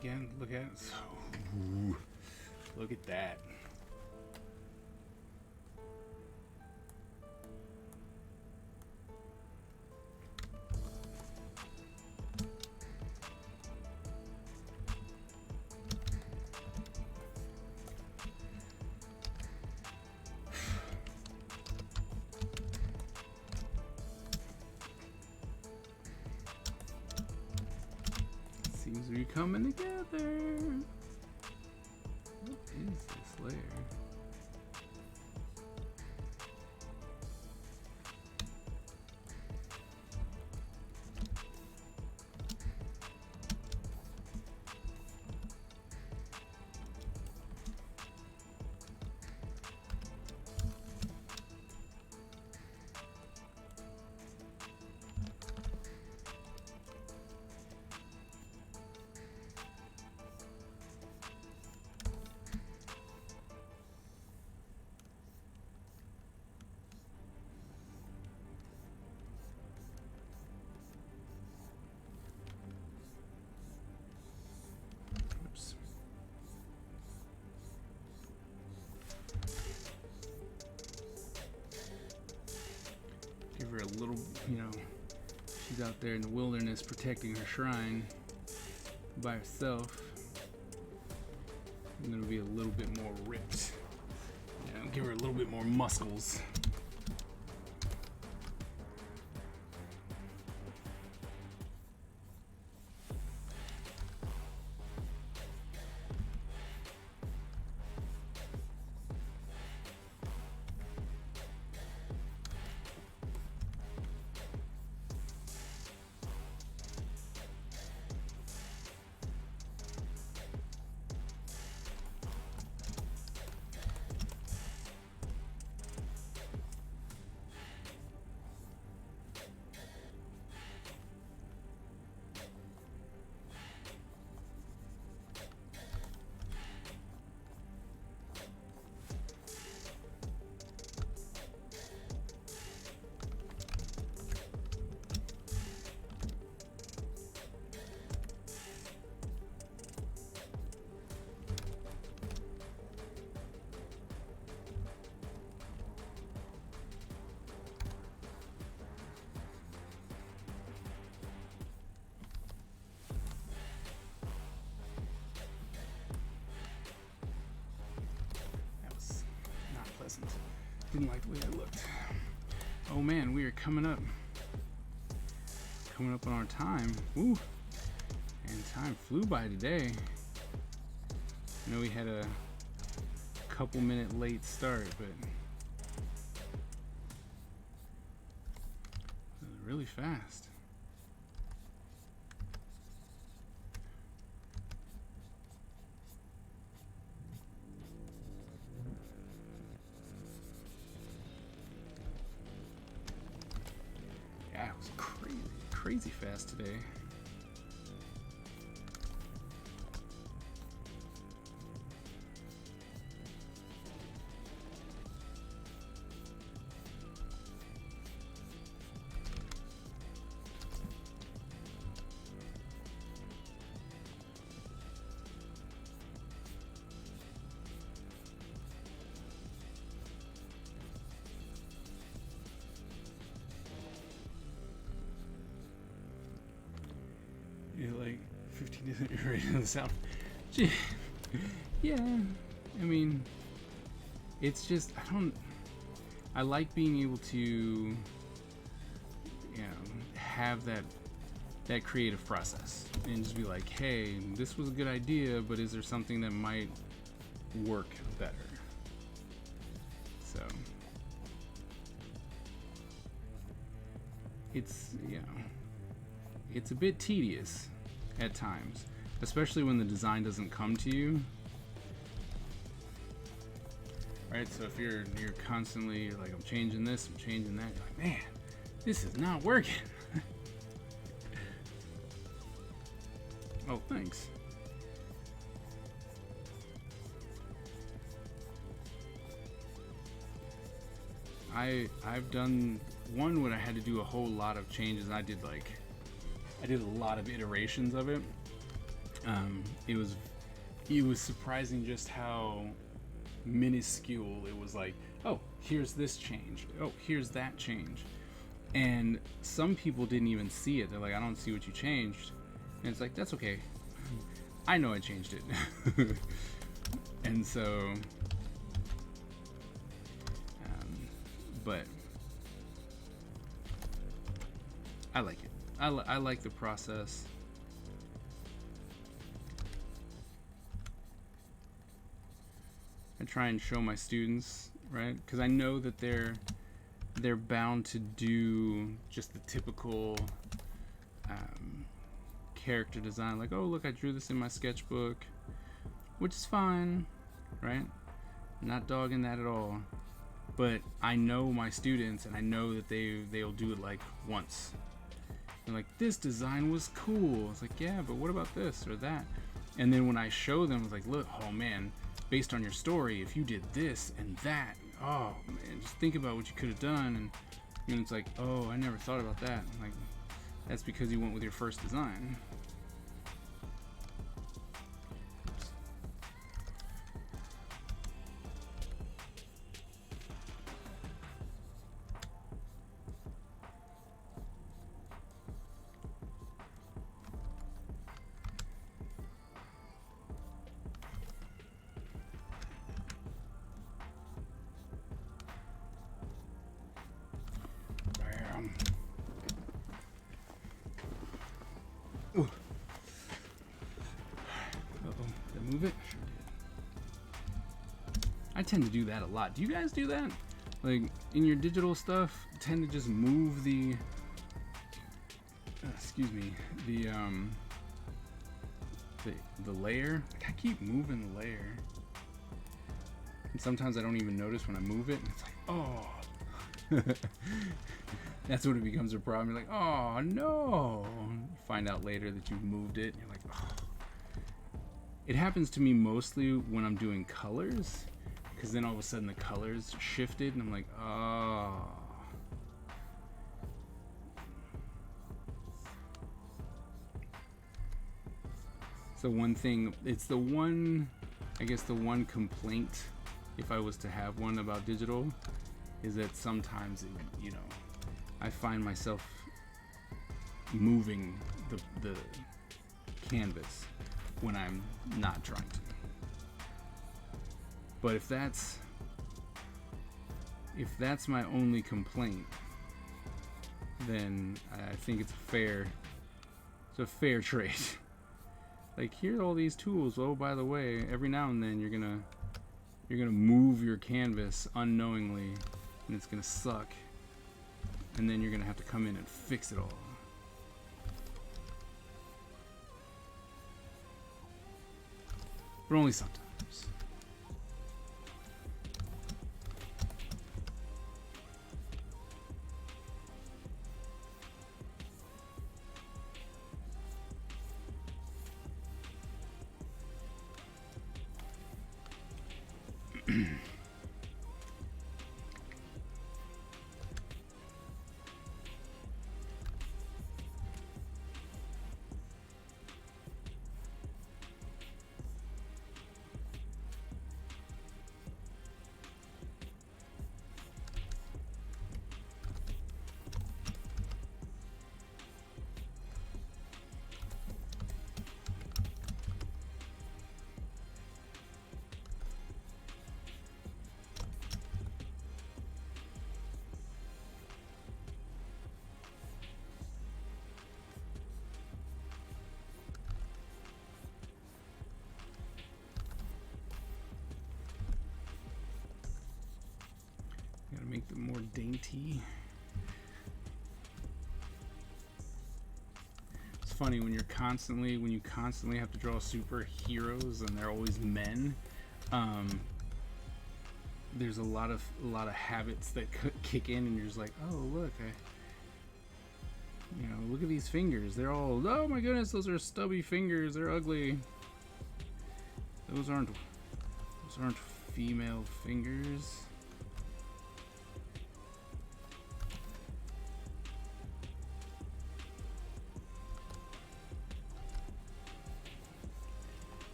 Speaker 1: again. Look at it. Ooh, look at that. Seems to be coming together. What is this layer? Oops. Give her a little, she's out there in the wilderness protecting her shrine by herself. I'm gonna be a little bit more ripped. Give her a little bit more muscles. Didn't like the way I looked. Oh man, we are coming up on our time. Woo! And time flew by today. I know we had a couple minute late start, but it was really fast. Yeah, it was crazy fast today. You're like 15 different iterations of the sound. Gee, yeah, I mean, it's just, I like being able to, have that creative process and just be like, hey, this was a good idea, but is there something that might work better? So, it's, it's a bit tedious at times, especially when the design doesn't come to you. Right? So if you're constantly like, I'm changing this, I'm changing that, you're like, man, this is not working. Oh, thanks. I've done one when I had to do a whole lot of changes, and I did a lot of iterations of it, It was surprising just how minuscule it was. Like, oh, here's this change, oh, here's that change. And some people didn't even see it. They're like, I don't see what you changed. And it's like, that's okay, I know I changed it. And so but I like it. I like the process. I try and show my students, right? Because I know that they're bound to do just the typical character design, like, oh, look, I drew this in my sketchbook, which is fine, right? I'm not dogging that at all. But I know my students, and I know that they'll do it like once. They're like, this design was cool. It's like, yeah, but what about this or that? And then when I show them, it's like, look, oh man, based on your story, if you did this and that, oh man, just think about what you could have done. And it's like, oh, I never thought about that. I'm like, that's because you went with your first design. Move it. I tend to do that a lot. Do you guys do that? Like in your digital stuff, tend to just move the the layer. Like I keep moving the layer, and sometimes I don't even notice when I move it. And it's like, oh, that's when it becomes a problem. You're like, oh no. You find out later that you've moved it. And you're like, oh. It happens to me mostly when I'm doing colors, because then all of a sudden the colors shifted, and I'm like, oh. So one thing, it's the one, I guess the one complaint, if I was to have one about digital, is that sometimes, I find myself moving the canvas when I'm not trying to. But if that's my only complaint, then I think it's a fair trade. Like, here are all these tools. Oh, by the way, every now and then you're gonna move your canvas unknowingly, and it's gonna suck. And then you're gonna have to come in and fix it all. But only sometimes. Gotta make them more dainty. It's funny when you constantly have to draw superheroes and they're always men. There's a lot of habits that kick in, and you're just like, oh look, look at these fingers. They're all, oh my goodness, those are stubby fingers. They're ugly. Those aren't female fingers.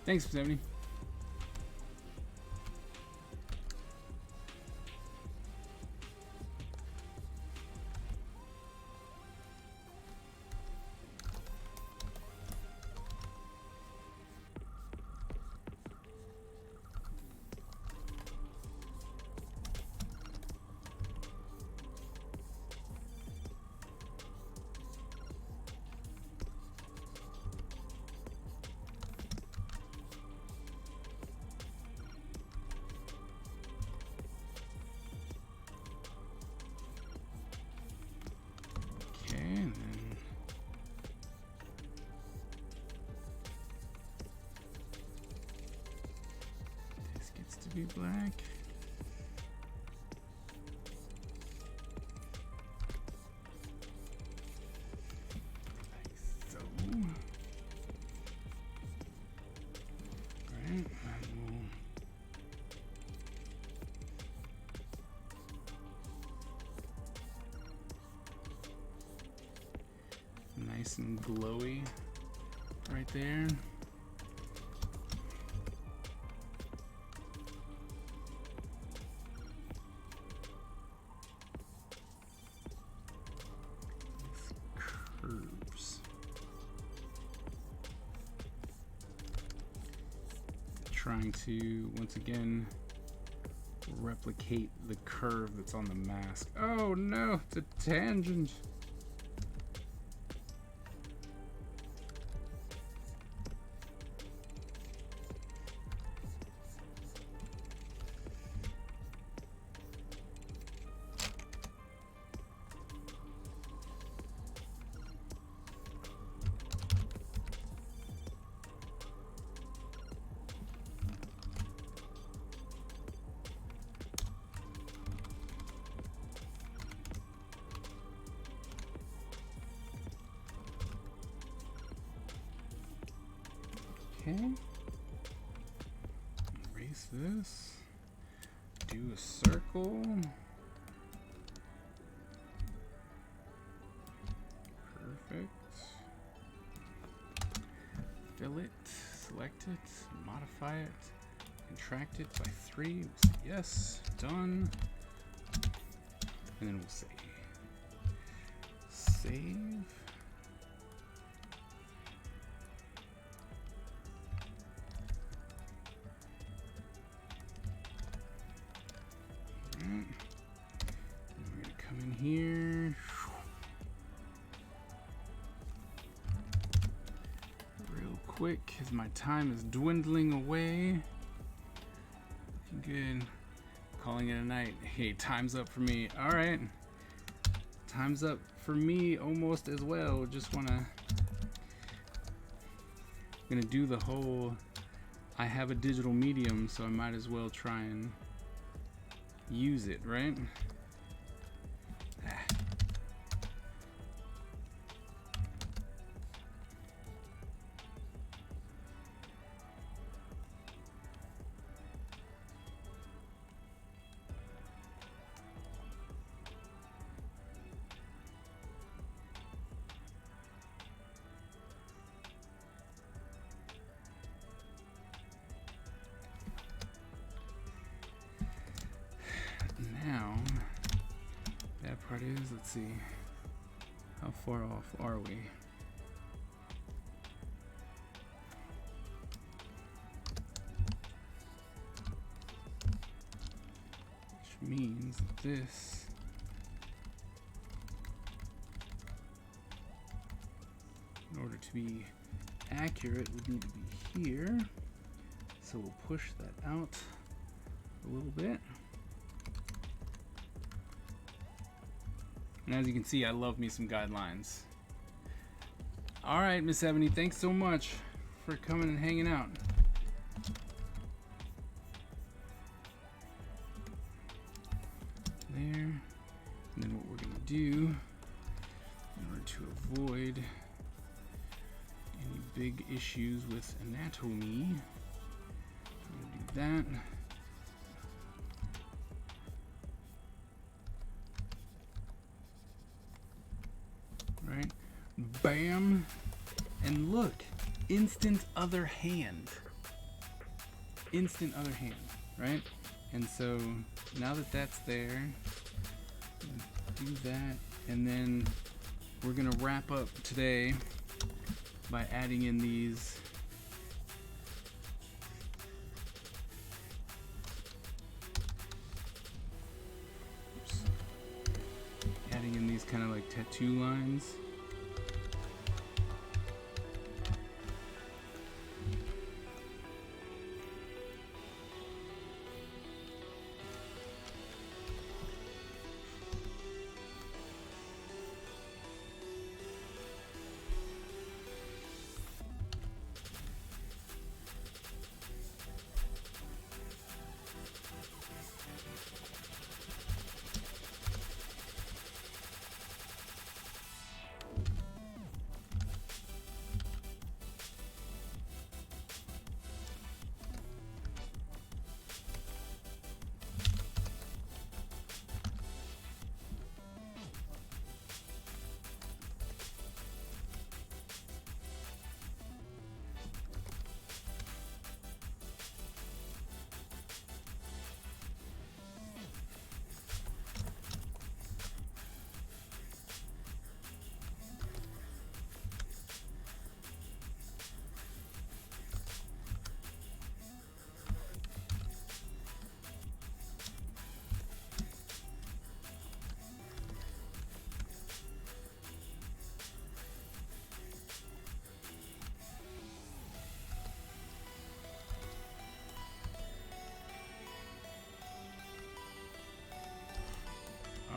Speaker 1: Thanks, 70. And then this gets to be black. Like so. Right, and we'll nice and glowy right there. Curves. Trying to once again replicate the curve that's on the mask. Oh no, it's a tangent. Okay. Erase this. Do a circle. Perfect. Fill it. Select it. Modify it. Contract it by 3. We'll say yes. Done. And then we'll say save. We're gonna come in here. Real quick as my time is dwindling away. Looking good. Calling it a night. Hey, time's up for me. Alright. Time's up for me almost as well. Just wanna gonna do the whole I have a digital medium, so I might as well try and use it, right? Now, that part is, let's see, how far off are we? Which means that this in order to be accurate would need to be here. So we'll push that out a little bit. And as you can see, I love me some guidelines. All right, Miss Ebony, thanks so much for coming and hanging out. There. And then what we're gonna do, in order to avoid any big issues with anatomy, I'm gonna do that. Right, bam, and look, instant other hand. instant other hand, right? And so now that that's there, do that, and then we're gonna wrap up today by adding in these kind of like tattoo lines.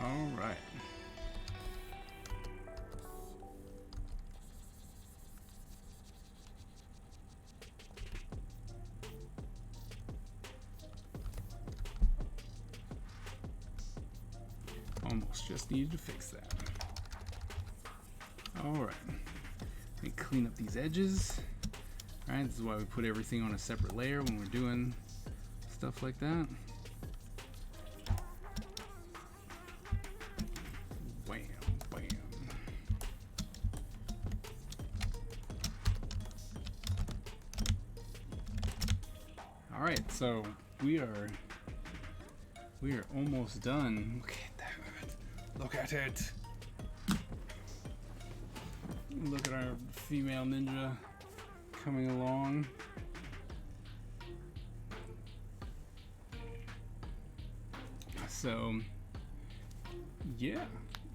Speaker 1: All right. Almost just needed to fix that. All right. Let me clean up these edges. All right, this is why we put everything on a separate layer when we're doing stuff like that. All right, so we are almost done. Look at that. Look at it. Look at our female ninja coming along. So yeah,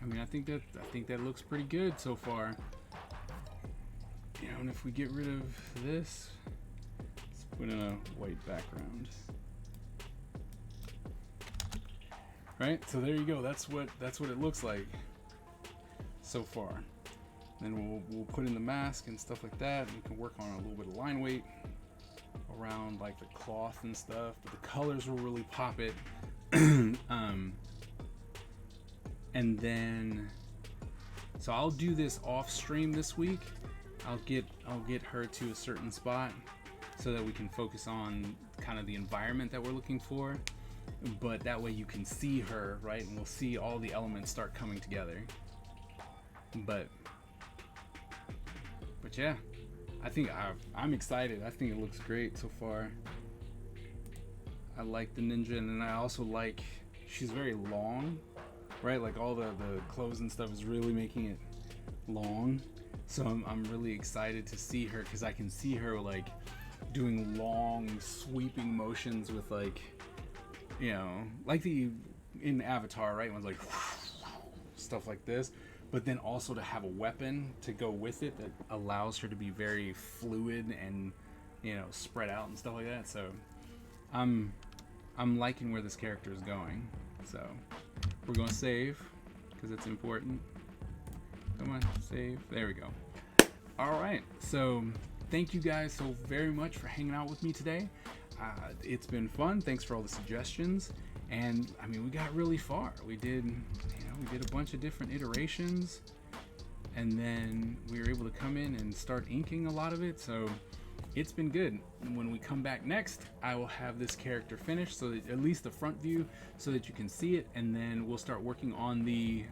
Speaker 1: I mean, I think that looks pretty good so far. You know, and if we get rid of this, let's put in a white background. Right, so there you go. That's what it looks like so far. Then we'll put in the mask and stuff like that, and we can work on a little bit of line weight around like the cloth and stuff. But the colors will really pop it. And then, so I'll do this off stream this week. I'll get her to a certain spot so that we can focus on kind of the environment that we're looking for. But that way you can see her, right? And we'll see all the elements start coming together. But yeah, I think I'm excited. I think it looks great so far. I like the ninja, and then I also like, she's very long, right? Like all the clothes and stuff is really making it long. So I'm really excited to see her, because I can see her like doing long sweeping motions with, like, you know, like in Avatar, right? When it's like stuff like this, but then also to have a weapon to go with it that allows her to be very fluid and, you know, spread out and stuff like that. So I'm liking where this character is going. So we're going to save because it's important. Come on, save. There we go. All right. So thank you guys so very much for hanging out with me today. It's been fun. Thanks for all the suggestions. And I mean, we got really far. We did a bunch of different iterations, and then we were able to come in and start inking a lot of it. So it's been good. And when we come back next, I will have this character finished, so that at least the front view, so that you can see it, and then we'll start working on the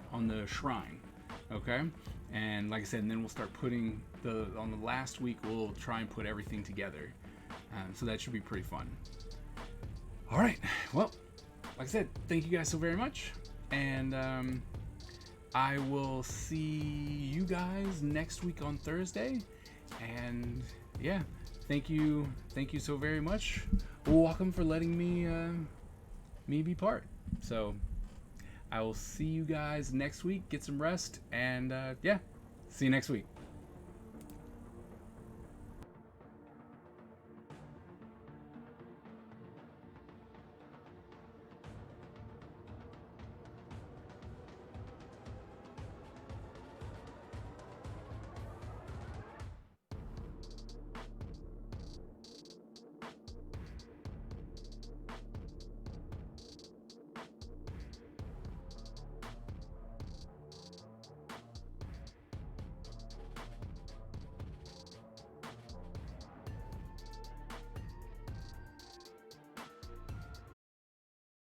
Speaker 1: shrine. Okay? And like I said, and then we'll start putting on the last week, we'll try and put everything together. So that should be pretty fun. All right. Well, like I said, thank you guys so very much. And I will see you guys next week on Thursday. And yeah, thank you so very much. Welcome for letting me be part. So I will see you guys next week. Get some rest, and yeah, see you next week.